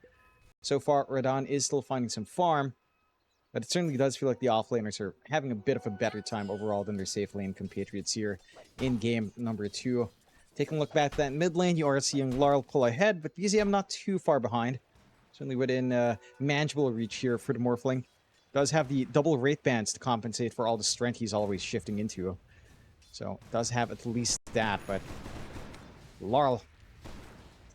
So far, Radon is still finding some farm. But it certainly does feel like the offlaners are having a bit of a better time overall than their safe lane compatriots here in game number 2. Taking a look back at that mid lane, you are seeing Laurel pull ahead, but BZM not too far behind. Certainly within manageable reach here for the Morphling. Does have the double Wraith Bands to compensate for all the strength he's always shifting into. So, does have at least that, but Laurel,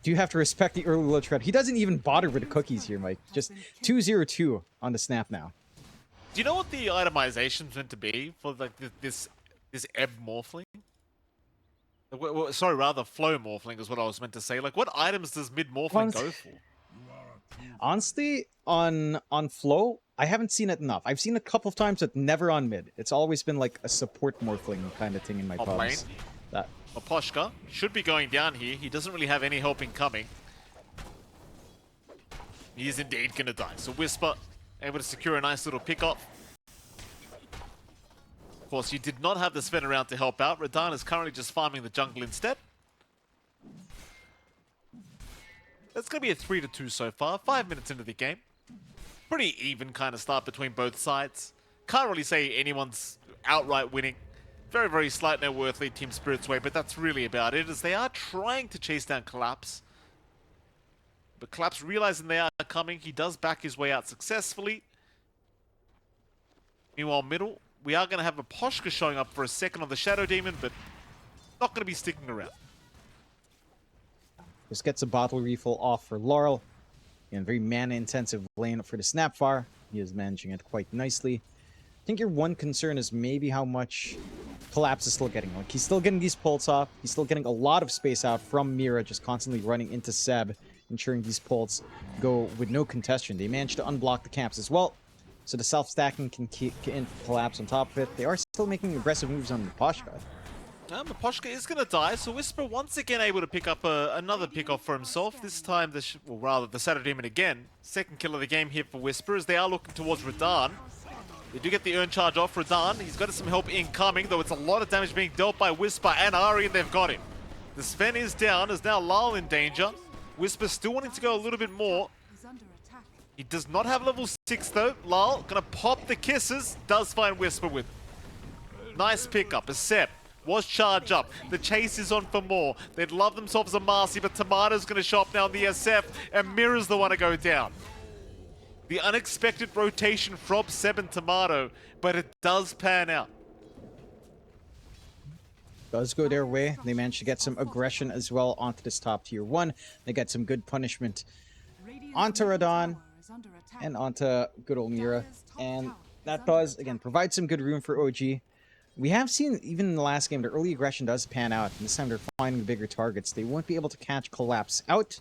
do you have to respect the early low threat? He doesn't even bother with the cookies here, Mike. Just 2-0-2 on the snap now. Do you know what the itemization's meant to be for like this ebb morphling? Sorry, rather flow morphling is what I was meant to say. Like, what items does mid morphling go for? Honestly, on flow, I haven't seen it enough. I've seen it a couple of times, but never on mid. It's always been like a support morphling kind of thing in my pubs. Maposhka should be going down here. He doesn't really have any help incoming. He is indeed going to die. So Whisper able to secure a nice little pick-off. Of course, you did not have the Sven around to help out. Radon is currently just farming the jungle instead. That's going to be a 3-2 so far. 5 minutes into the game. Pretty even kind of start between both sides. Can't really say anyone's outright winning. Very, very slight net worth lead Team Spirit's way, but that's really about it, as they are trying to chase down Collapse. But Collapse, realizing they are coming, he does back his way out successfully. Meanwhile, middle, we are going to have a Maposhka showing up for a second on the Shadow Demon, but not going to be sticking around. Just gets a bottle refill off for Laurel. And very mana-intensive lane for the Snapfire. He is managing it quite nicely. I think your one concern is maybe how much Collapse is still getting. Like, he's still getting these pulse off. He's still getting a lot of space out from Mira, just constantly running into Seb ensuring these pulls go with no contestation. They managed to unblock the camps as well, so the self-stacking can collapse on top of it. They are still making aggressive moves on Miposhka. Miposhka is going to die, so Whisper once again able to pick up another pick-off for himself. This time, the Shadow Demon again. Second kill of the game here for Whisper, as they are looking towards Radahn. They do get the earn charge off Radahn. He's got some help incoming, though it's a lot of damage being dealt by Whisper and Ari, and they've got him. The Sven is down, as now Lal in danger. Whisper still wanting to go a little bit more. He does not have level 6 though. Lal gonna pop the kisses, does find Whisper with it. Nice pickup, as Sep was charged up. The chase is on for more. They'd love themselves a Marcy, but Tomato's gonna show up now in the SF, and Mirror's the one to go down. The unexpected rotation from Seb and Tomato, but it does pan out. Does go their way. They managed to get some aggression as well onto this top tier 1. They get some good punishment onto Radahn and onto good old Mira. And that does, again, provide some good room for OG. We have seen, even in the last game, the early aggression does pan out. And this time they're finding bigger targets. They won't be able to catch Collapse out,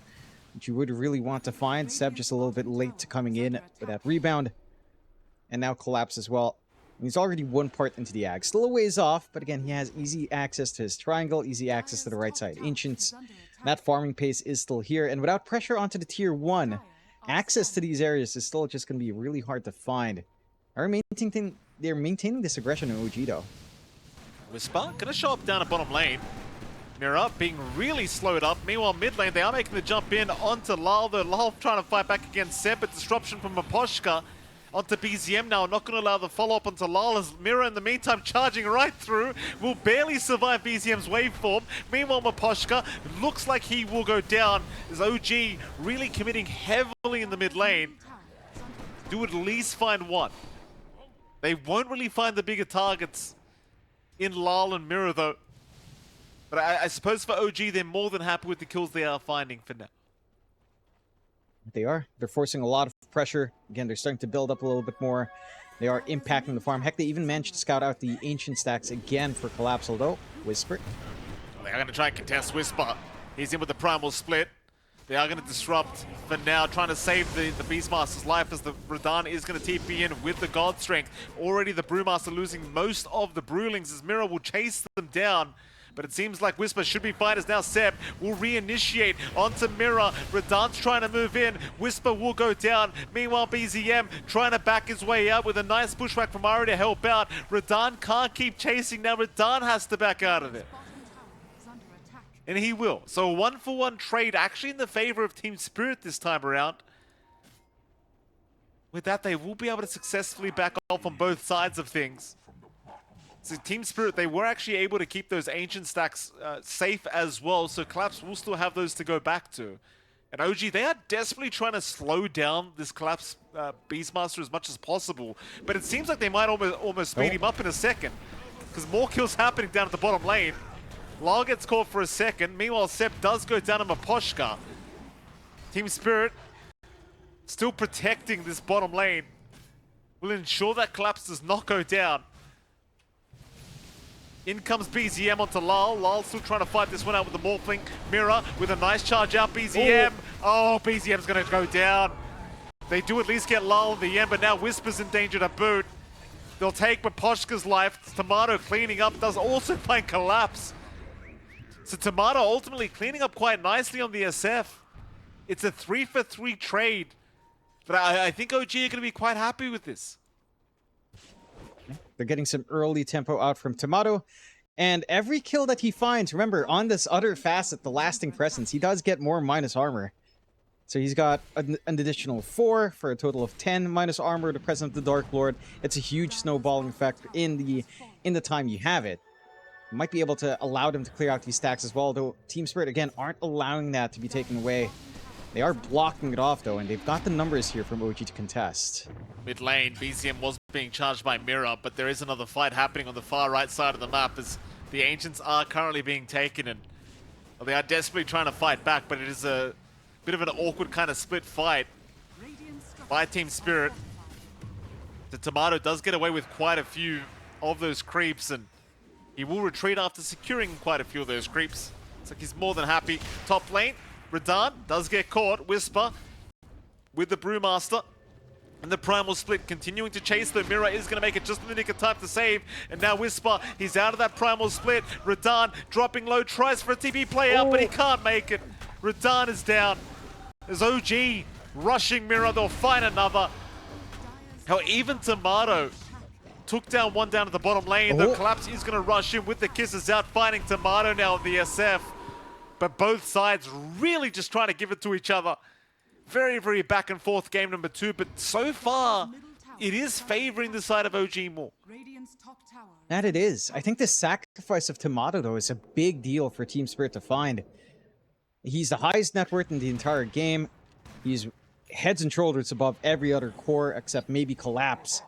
which you would really want to find. Seb just a little bit late to coming in with that rebound. And now Collapse as well. He's already one part into the Ag. Still a ways off, but again, he has easy access to his triangle, easy access to the right side Ancients. That farming pace is still here, and without pressure onto the tier 1, access to these areas is still just going to be really hard to find. They're maintaining this aggression in OG, though. Whisper gonna show up down at bottom lane. Mira being really slowed up. Meanwhile, mid lane, they are making the jump in onto Lal. Though Lal trying to fight back against Seb, but disruption from Miposhka. Onto BZM now, not going to allow the follow-up onto Lal, as Mira in the meantime charging right through, will barely survive BZM's waveform. Meanwhile, Miposhka looks like he will go down, as OG really committing heavily in the mid lane. Do at least find one. They won't really find the bigger targets in Lal and Mira though. But I suppose for OG, they're more than happy with the kills they are finding for now. They are. They're forcing a lot of pressure. Again, they're starting to build up a little bit more. They are impacting the farm. Heck, they even managed to scout out the Ancient stacks again for Collapse, although Whisper. They're going to try and contest Whisper. He's in with the Primal Split. They are going to disrupt for now, trying to save the Beastmaster's life, as the Radahn is going to TP in with the God Strength. Already the Brewmaster losing most of the Brewlings, as Mira will chase them down. But it seems like Whisper should be fine, as now Seb will reinitiate onto Mira. Radahn's trying to move in. Whisper will go down. Meanwhile, BZM trying to back his way out with a nice pushback from Ari to help out. Radahn can't keep chasing now. Radahn has to back out of it. And he will. So a 1-for-1 trade actually in the favor of Team Spirit this time around. With that, they will be able to successfully back off on both sides of things. So Team Spirit, they were actually able to keep those Ancient stacks safe as well, so Collapse will still have those to go back to. And OG, they are desperately trying to slow down this Collapse Beastmaster as much as possible, but it seems like they might almost speed him up in a second, because more kills happening down at the bottom lane. Lal gets caught for a second. Meanwhile, Sep does go down to Miposhka. Team Spirit still protecting this bottom lane. Will ensure that Collapse does not go down. In comes BZM onto Lal. Lal still trying to fight this one out with the Morphling. Mira with a nice charge out. BZM. Oh, BZM's going to go down. They do at least get Lal in the end, but now Whisper's in danger to boot. They'll take Miposhka's life. Tomato cleaning up, does also find Collapse. So Tomato ultimately cleaning up quite nicely on the SF. It's a 3-for-3 trade. But I think OG are going to be quite happy with this. They're getting some early tempo out from Tomato. And every kill that he finds, remember, on this other facet, the Lasting Presence, he does get more minus armor. So he's got an additional 4 for a total of 10 minus armor, the Presence of the Dark Lord. It's a huge snowballing effect in the time you have it. You might be able to allow them to clear out these stacks as well, though Team Spirit, again, aren't allowing that to be taken away. They are blocking it off, though, and they've got the numbers here from OG to contest. Mid lane, BZM was being charged by Mira, but there is another fight happening on the far right side of the map, as the Ancients are currently being taken, and well, they are desperately trying to fight back, but it is a bit of an awkward kind of split fight by Team Spirit. The Tomato does get away with quite a few of those creeps, and he will retreat after securing quite a few of those creeps. It's like he's more than happy. Top lane, Radan does get caught. Whisper with the Brewmaster. And the Primal Split continuing to chase the Mirror is going to make it just in the nick of time to save. And now Whisper, he's out of that Primal Split. Radan dropping low, tries for a TP play out, but he can't make it. Radan is down. There's OG rushing Mirror, they'll find another. How even Tomato took down one down at the bottom lane. The Collapse is going to rush in with the kisses out, finding Tomato now in the SF. But both sides really just trying to give it to each other. Very, very back and forth game number 2, but so far, it is favoring the side of OG more. That it is. I think the sacrifice of Tomato, though, is a big deal for Team Spirit to find. He's the highest net worth in the entire game. He's heads and shoulders above every other core except maybe Collapse.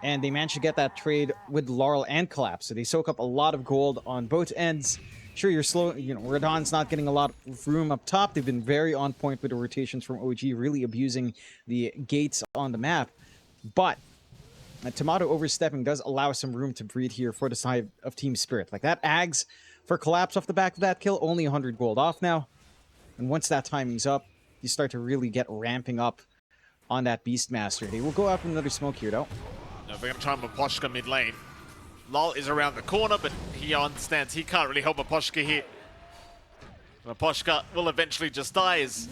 And they managed to get that trade with Laurel and Collapse, so they soak up a lot of gold on both ends. Sure, you're slow, Radan's not getting a lot of room up top. They've been very on point with the rotations from OG, really abusing the gates on the map. But Tomato overstepping does allow some room to breathe here for the side of Team Spirit. Like that Ags for Collapse off the back of that kill, only 100 gold off now. And once that timing's up, you start to really get ramping up on that Beastmaster. They will go out with another smoke here, though. Now we're going to try Maposhka mid lane. Lol is around the corner, but he understands he can't really help Maposhka here. Maposhka will eventually just die as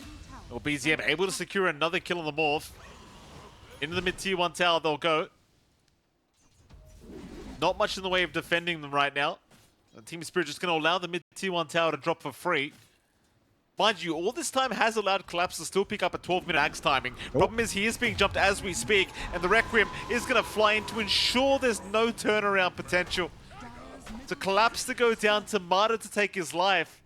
BZM able to secure another kill on the Morph. Into the mid tier 1 tower they'll go. Not much in the way of defending them right now. Team Spirit just going to allow the mid tier 1 tower to drop for free. Mind you, all this time has allowed Collapse to still pick up a 12-minute Axe timing. Problem is, he is being jumped as we speak, and the Requiem is going to fly in to ensure there's no turnaround potential. So Collapse to go down, Tomato to take his life.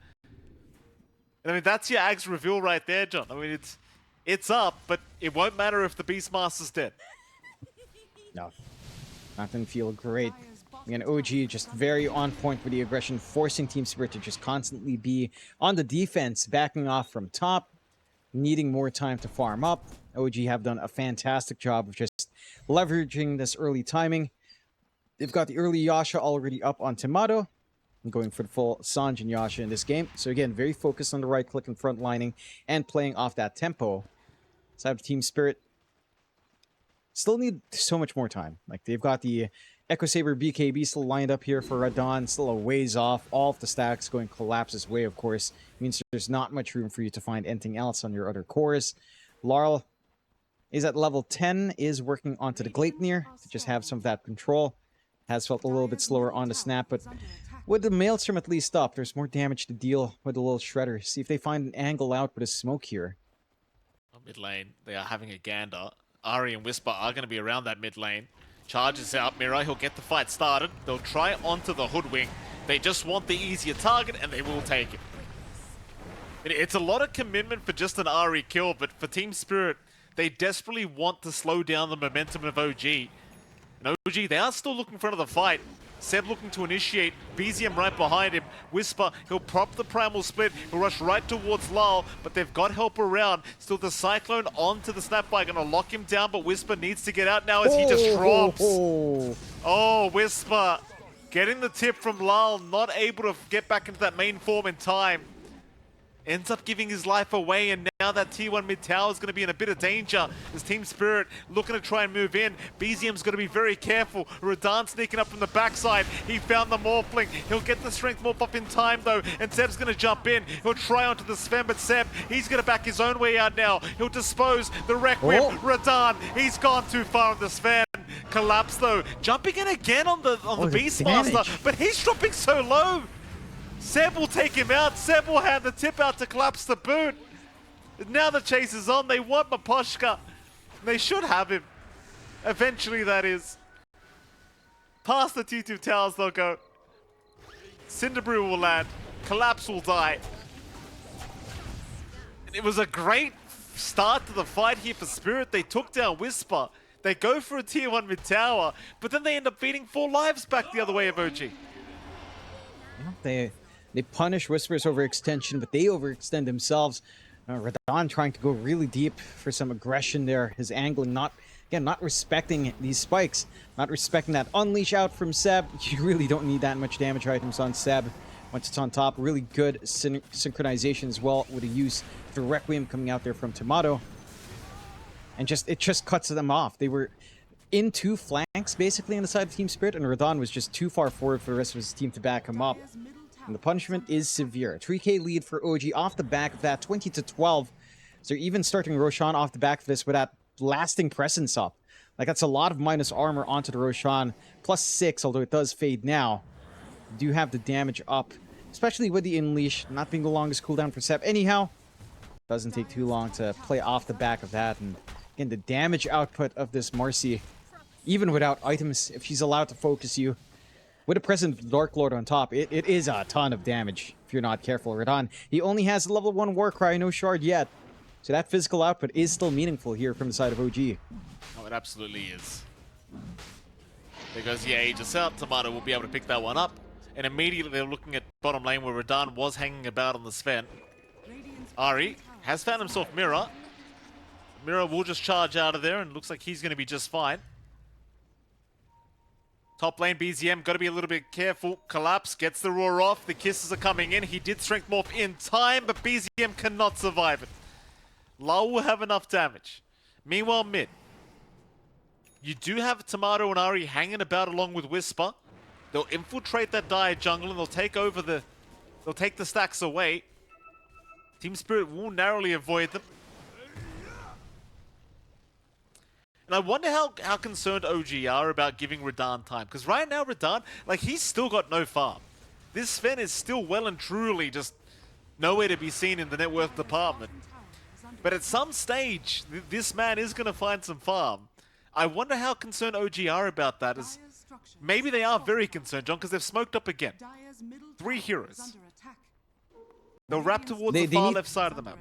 And I mean, that's your Axe reveal right there, John. I mean, it's up, but it won't matter if the Beastmaster's dead. No, that didn't feel great. Again, OG just very on point with the aggression, forcing Team Spirit to just constantly be on the defense, backing off from top, needing more time to farm up. OG have done a fantastic job of just leveraging this early timing. They've got the early Yasha already up on Tomato. I'm going for the full Sanj and Yasha in this game. So again, very focused on the right click and front lining and playing off that tempo. Side of Team Spirit still need so much more time. Like, they've got the Echo Saber BKB still lined up here for Radan, still a ways off. All of the stacks going Collapse's way, of course. Means there's not much room for you to find anything else on your other cores. Laurel is at level 10, is working onto the Gleipnir to just have some of that control. Has felt a little bit slower on the snap, but with the Maelstrom at least up, there's more damage to deal with a little Shredder. See if they find an angle out with a smoke here. Mid lane, they are having a gander. Ari and Whisper are going to be around that mid lane. Charges out Mira, he'll get the fight started. They'll try onto the Hoodwink. They just want the easier target and they will take it. It's a lot of commitment for just an Ari kill, but for Team Spirit, they desperately want to slow down the momentum of OG. And OG, they are still looking for another fight. Seb looking to initiate, BZM right behind him. Whisper, he'll prop the Primal Split, he'll rush right towards Lal, but they've got help around. Still the Cyclone onto the Snapfire, gonna lock him down, but Whisper needs to get out now as he just drops. Oh, Whisper getting the tip from Lal, not able to get back into that main form in time. Ends up giving his life away, and now that T1 mid tower is going to be in a bit of danger. As Team Spirit looking to try and move in. BZM's going to be very careful. Radan sneaking up from the backside. He found the Morphling. He'll get the Strength Morph up in time, though, and Seb's going to jump in. He'll try onto the Sven, but Seb, he's going to back his own way out now. He'll dispose the Requiem. Radan, he's gone too far on the Sven. Collapse, though, jumping in again on the Beastmaster, but he's dropping so low. Seb will take him out. Seb will hand the tip out to Collapse the boot. Now the chase is on. They want Maposhka. They should have him. Eventually, that is. Past the T2 towers they'll go. Cinderbrew will land. Collapse will die. It was a great start to the fight here for Spirit. They took down Whisper. They go for a tier 1 mid tower, but then they end up feeding 4 lives back the other way of OG. They punish Whisper's overextension, but they overextend themselves. Radan trying to go really deep for some aggression there. His angling not respecting these spikes, not respecting that unleash out from Seb. You really don't need that much damage items on Seb. Once it's on top, really good synchronization as well with the use of the Requiem coming out there from Tomato. And it just cuts them off. They were in two flanks, basically, on the side of Team Spirit, and Radahn was just too far forward for the rest of his team to back him up. And the punishment is severe. A 3k lead for OG off the back of that, 20-12. So they're even starting Roshan off the back of this with that lasting presence up. Like, that's a lot of minus armor onto the Roshan. +6, although it does fade now. You do have the damage up, especially with the Unleash not being the longest cooldown for Seb. Anyhow, doesn't take too long to play off the back of that. And again, the damage output of this Marcy, even without items, if she's allowed to focus you, with a present Dark Lord on top, it is a ton of damage if you're not careful. Radahn, he only has a level 1 Warcry, no shard yet. So that physical output is still meaningful here from the side of OG. Oh, it absolutely is. There goes the Aegis out. Tomato will be able to pick that one up. And immediately they're looking at bottom lane where Radahn was hanging about on the Sven. Ari has found himself Mira. Mira will just charge out of there and looks like he's going to be just fine. Top lane, BZM, got to be a little bit careful. Collapse, gets the roar off. The kisses are coming in. He did strength morph in time, but BZM cannot survive it. Lau will have enough damage. Meanwhile, mid. You do have Tomato and Ari hanging about along with Whisper. They'll infiltrate that dire jungle and they'll take over the... They'll take the stacks away. Team Spirit will narrowly avoid them. And I wonder how concerned OG are about giving Radahn time. Because right now, Radahn, like, he's still got no farm. This Sven is still well and truly just nowhere to be seen in the net worth department. But at some stage, this man is going to find some farm. I wonder how concerned OG are about that. As maybe they are very concerned, John, because they've smoked up again. 3 heroes. They'll wrap towards the far left side of the map.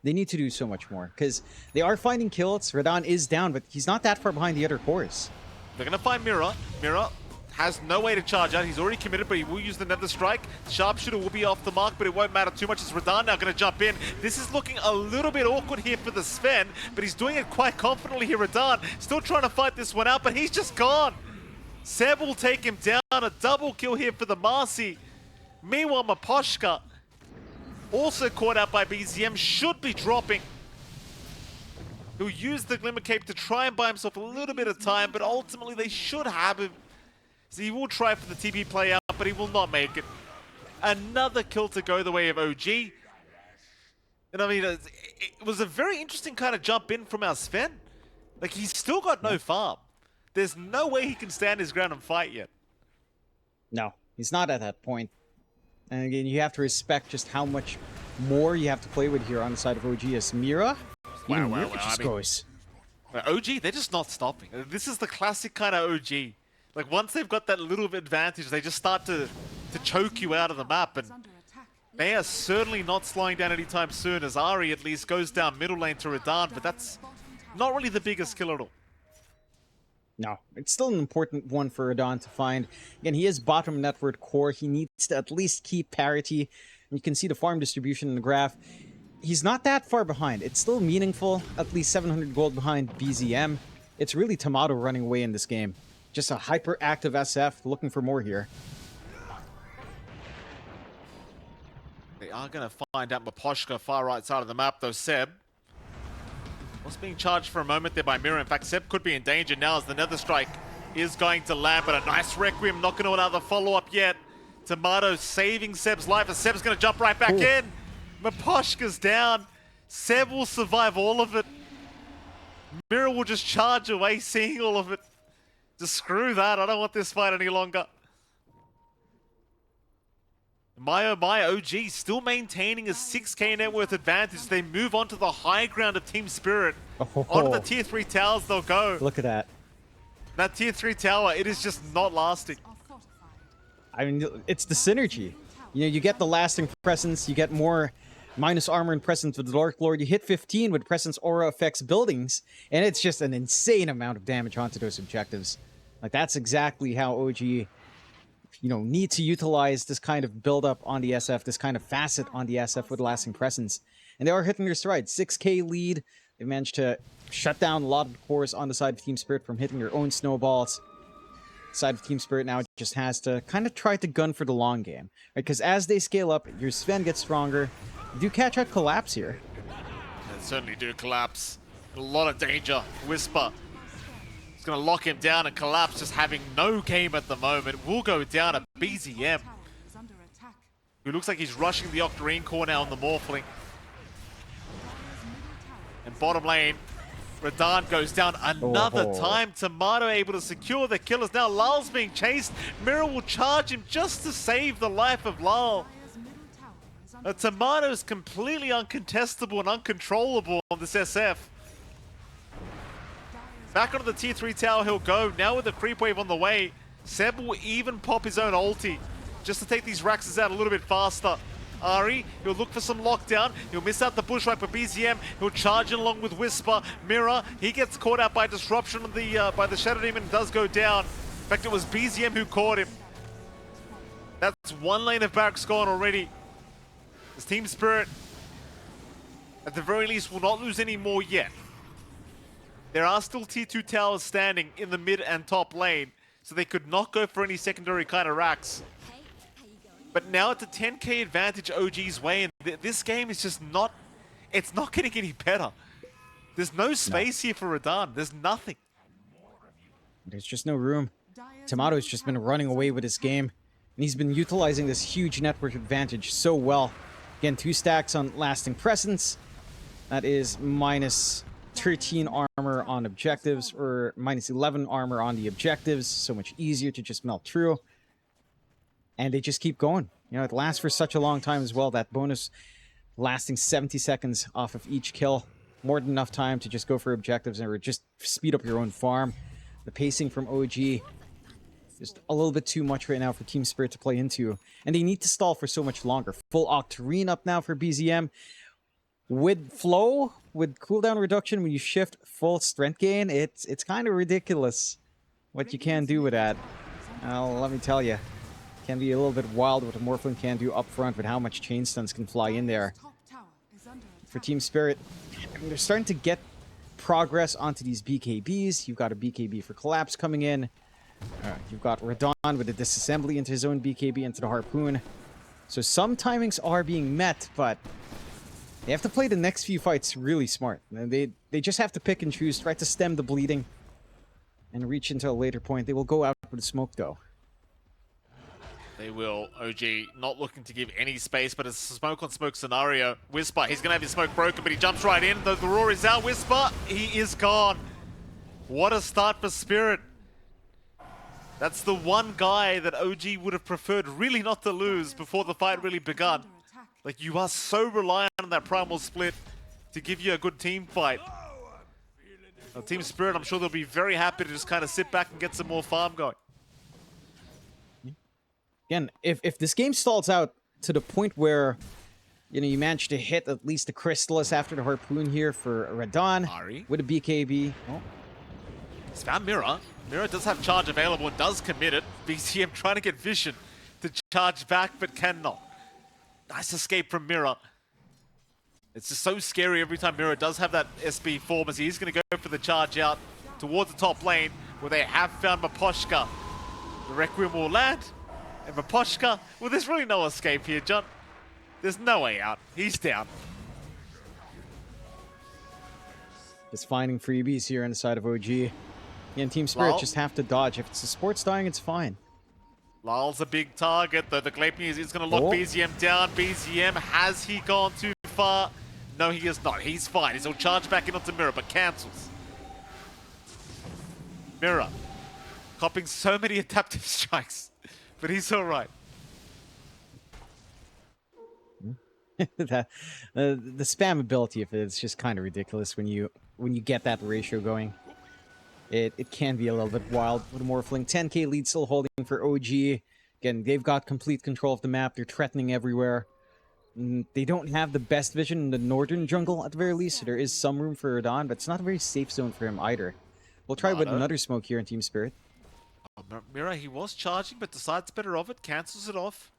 They need to do so much more, because they are finding kills. Radahn is down, but he's not that far behind the other cores. They're going to find Mira. Mira has no way to charge out. He's already committed, but he will use the Nether Strike. Sharpshooter will be off the mark, but it won't matter too much. It's Radahn now going to jump in. This is looking a little bit awkward here for the Sven, but he's doing it quite confidently here. Radahn still trying to fight this one out, but he's just gone. Seb will take him down. A double kill here for the Marcy. Meanwhile, Maposhka, also caught out by BZM, should be dropping. He'll use the Glimmer Cape to try and buy himself a little bit of time, but ultimately they should have him. So he will try for the TP play out, but he will not make it. Another kill to go the way of OG. And I mean, it was a very interesting kind of jump in from our Sven. Like, he's still got no farm. There's no way he can stand his ground and fight yet. No, he's not at that point. And again, you have to respect just how much more you have to play with here on the side of OG as Mira. Wow. Just goes. OG, they're just not stopping. This is the classic kind of OG. Like, once they've got that little bit advantage, they just start to choke you out of the map. And they are certainly not slowing down anytime soon, as Ari at least goes down middle lane to Radahn, but that's not really the biggest kill at all. No, it's still an important one for Radahn to find. Again, he is bottom network core. He needs to at least keep parity. And you can see the farm distribution in the graph. He's not that far behind. It's still meaningful, at least 700 gold behind BZM. It's really Tomato running away in this game. Just a hyperactive SF looking for more here. They are going to find out Maposhka far right side of the map, though. Seb was being charged for a moment there by Mira. In fact, Seb could be in danger now as the Nether Strike is going to land, but a nice Requiem, not going to allow the follow-up yet. Tomato saving Seb's life, as Seb's going to jump right back in. Maposhka's down. Seb will survive all of it. Mira will just charge away, seeing all of it. Just screw that. I don't want this fight any longer. My oh my, OG still maintaining a 6k net worth advantage. They move on to the high ground of Team Spirit. Onto the tier 3 towers they'll go. Look at that. That tier 3 tower, it is just not lasting. I mean, it's the synergy. You know, you get the lasting presence, you get more minus armor and presence with the Dark Lord. You hit 15 with presence aura affects buildings, and it's just an insane amount of damage onto those objectives. Like, that's exactly how OG, you know, need to utilize this kind of build-up on the SF, this kind of facet on the SF with lasting presence. And they are hitting their stride. 6k lead. They managed to shut down a lot of the cores on the side of Team Spirit from hitting their own snowballs. side of Team Spirit now just has to kind of try to gun for the long game. Because as they scale up, your Sven gets stronger. You do catch out Collapse here. They certainly do collapse. A lot of danger. Whisper is going to lock him down, and Collapse just having no game at the moment. Will go down at BZM, who looks like he's rushing the Octarine core now on the Morphling. And bottom lane, Radahn goes down another time. Tomato able to secure the killers. Now Lal's being chased. Mira will charge him just to save the life of Lal. Tomato is completely uncontestable and uncontrollable on this SF. Back onto the tier 3 tower he'll go. Now with the creep wave on the way, Seb will even pop his own ulti just to take these Raxes out a little bit faster. Ari, he'll look for some lockdown. He'll miss out the bushwhack for BZM. He'll charge in along with Whisper. Mira, he gets caught out by disruption of the by the Shadow Demon and does go down. In fact, it was BZM who caught him. That's one lane of barracks gone already. This Team Spirit, at the very least, will not lose any more yet. There are still tier 2 towers standing in the mid and top lane, so they could not go for any secondary kind of racks. But now it's a 10k advantage OG's way, and this game is just not, it's not getting any better. There's no space here for Radahn. There's nothing. There's just no room. Tomato's just been running away with this game, and he's been utilizing this huge network advantage so well. Again, 2 stacks on lasting presence. That is minus 13 armor on objectives, or minus 11 armor on the objectives. So much easier to just melt through. And they just keep going. You know, it lasts for such a long time as well. That bonus lasting 70 seconds off of each kill. More than enough time to just go for objectives or just speed up your own farm. The pacing from OG, just a little bit too much right now for Team Spirit to play into. And they need to stall for so much longer. Full Octarine up now for BZM. With flow, with cooldown reduction, when you shift full strength gain, it's kind of ridiculous what you can do with that. Let me tell you. Can be a little bit wild what a Morphling can do up front with how much chain stuns can fly in there. For Team Spirit, they're starting to get progress onto these BKBs. You've got a BKB for Collapse coming in. You've got Radahn with a disassembly into his own BKB into the Harpoon. So some timings are being met, but they have to play the next few fights really smart. They just have to pick and choose, try to stem the bleeding, and reach into a later point. They will go out with the smoke, though. They will. OG not looking to give any space, but it's a smoke on smoke scenario. Whisper, he's going to have his smoke broken, but he jumps right in. The roar is out. Whisper, he is gone. What a start for Spirit. That's the one guy that OG would have preferred really not to lose before the fight really begun. Like, you are so reliant on that primal split to give you a good team fight. Now, Team Spirit, I'm sure they'll be very happy to just kind of sit back and get some more farm going. Again, if this game stalls out to the point where, you know, you manage to hit at least the Chrysalis after the Harpoon here for Radahn Ari with a BKB. Oh. He's found Mira. Mira does have charge available and does commit it. BCM trying to get Vision to charge back, but cannot. Nice escape from Mira. It's just so scary every time Mira does have that SB form, as he's going to go for the charge out towards the top lane, where they have found Maposhka. The Requiem will land. And Maposhka, well, there's really no escape here, John. There's no way out. He's down. Just finding freebies here on the side of OG. And Team Spirit Lal just have to dodge. If it's the sports dying, it's fine. Lal's a big target, though. The Glaipnir is going to lock BZM down. BZM, has he gone too far? No, he is not. He's fine. He'll charge back in onto Mira, but cancels. Mira, copping so many adaptive strikes. But he's all right. The spam ability of it is just kind of ridiculous when you get that ratio going. It can be a little bit wild with Morphling. 10k lead still holding for OG. Again, they've got complete control of the map. They're threatening everywhere. They don't have the best vision in the northern jungle at the very least, so there is some room for Radahn, but it's not a very safe zone for him either. We'll try with another smoke here in Team Spirit. Mira, he was charging, but decides better of it, cancels it off.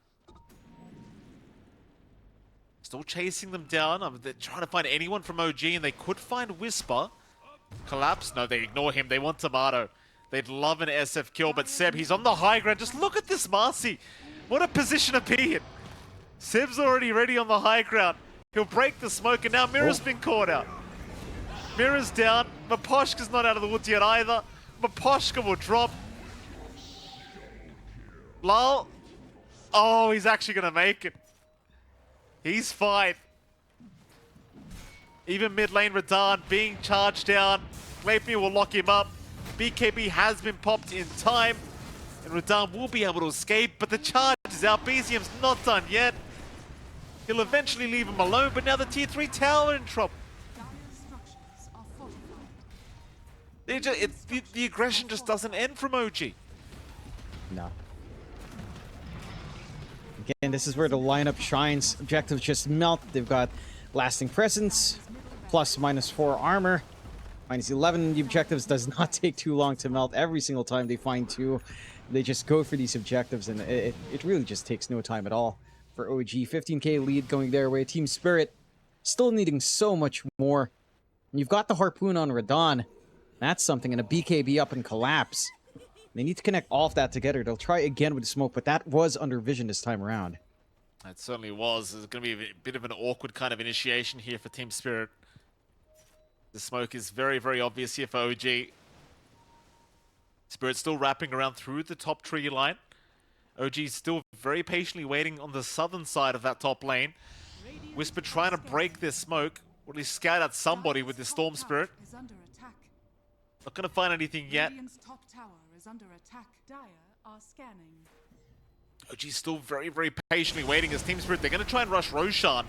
Still chasing them down. They're trying to find anyone from OG, and they could find Whisper. Collapse? No, they ignore him. They want Tomato. They'd love an SF kill, but Seb, he's on the high ground. Just look at this Marcy. What a position to be in. Seb's already ready on the high ground. He'll break the smoke, and now Mira's been caught out. Mira's down. Maposhka's not out of the woods yet either. Maposhka will drop. Lal. Oh, he's actually going to make it. He's fine. Even mid lane Radan being charged down. Gleipnir will lock him up. BKB has been popped in time. And Radan will be able to escape, but the charge is out. BZM's not done yet. He'll eventually leave him alone, but now the tier 3 tower in trouble. The aggression just doesn't end from OG. No. Again, this is where the lineup shines. Objectives just melt. They've got lasting presence, plus -4 armor, -11. The objectives does not take too long to melt. Every single time they find two, they just go for these objectives, and it really just takes no time at all for OG. 15k lead going their way. Team Spirit still needing so much more. And you've got the Harpoon on Radan. That's something, and a BKB up and collapse. They need to connect all of that together. They'll try again with the smoke, but that was under vision this time around. It certainly was. There's going to be a bit of an awkward kind of initiation here for Team Spirit. The smoke is very, very obvious here for OG. Spirit still wrapping around through the top tree line. OG still very patiently waiting on the southern side of that top lane. Whisper trying to break this smoke, or at least scout out somebody with the Storm Spirit. Not going to find anything yet. OG's still very, very patiently waiting as Team Spirit. They're going to try and rush Roshan.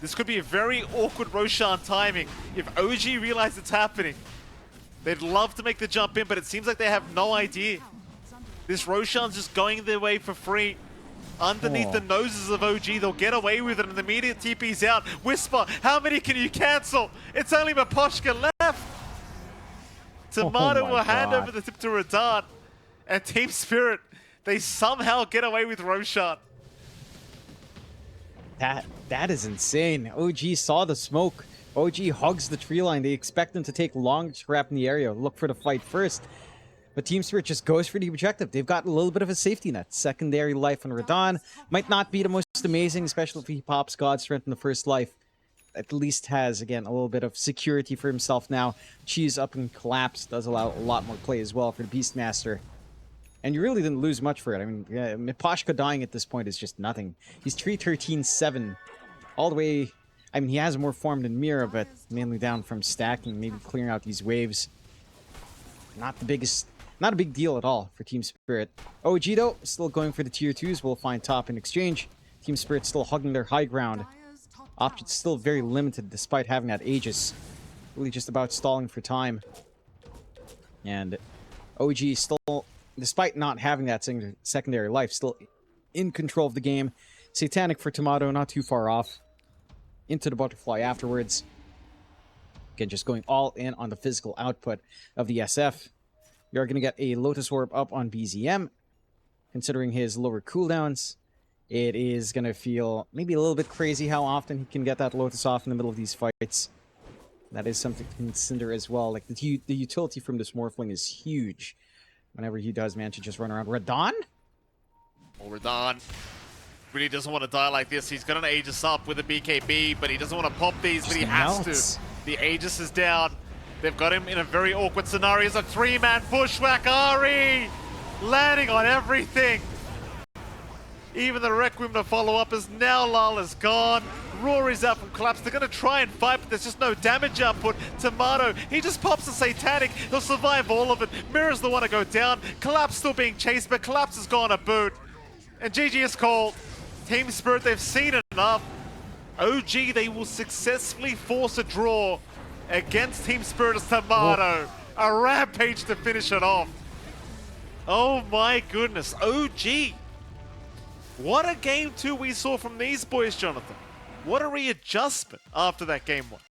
This could be a very awkward Roshan timing. If OG realize it's happening, they'd love to make the jump in, but it seems like they have no idea. This Roshan's just going their way for free. Underneath the noses of OG, they'll get away with it, and the immediate TP's out. Whisper, how many can you cancel? It's only Maposhka left. Tomato will hand over the tip to Radan. And Team Spirit, they somehow get away with Roshan. That is insane. OG saw the smoke. OG hugs the tree line. They expect them to take long to wrap in the area, look for the fight first. But Team Spirit just goes for the objective. They've got a little bit of a safety net. Secondary life on Radan might not be the most amazing, especially if he pops God Strength in the first life. At least has, again, a little bit of security for himself now. Cheese up and collapse does allow a lot more play as well for the Beastmaster. And you really didn't lose much for it. I mean, Maposhka dying at this point is just nothing. He's 313-7. All the way... I mean, he has more form than Mira, but mainly down from stacking, maybe clearing out these waves. Not the biggest... Not a big deal at all for Team Spirit. OG, though, still going for the tier 2s. We'll find top in exchange. Team Spirit still hugging their high ground. Options still very limited despite having that Aegis. Really just about stalling for time. And OG still, despite not having that secondary life, still in control of the game. Satanic for Tomato, not too far off. Into the butterfly afterwards. Again, just going all in on the physical output of the SF. You're going to get a Lotus Orb up on BZM. Considering his lower cooldowns, it is going to feel maybe a little bit crazy how often he can get that Lotus off in the middle of these fights. That is something to consider as well. Like, the utility from this Morphling is huge. Whenever he does manage to just run around. Radan? Oh, Radan really doesn't want to die like this. He's got an Aegis up with a BKB, but he doesn't want to pop these, but he has to. The Aegis is down. They've got him in a very awkward scenario. It's a 3-man bushwhack. Ari landing on everything. Even the Requiem to follow up as now Lal is gone. Rory's out from collapse. They're going to try and fight, but there's just no damage output. Tomato, he just pops a Satanic. He'll survive all of it. Mira's the one to go down. Collapse still being chased, but Collapse has gone a boot. And GG is called. Team Spirit, they've seen enough. OG, they will successfully force a draw against Team Spirit as Tomato. A rampage to finish it off. Oh my goodness, OG. What a game 2 we saw from these boys, Jonathan. What a readjustment after that game 1.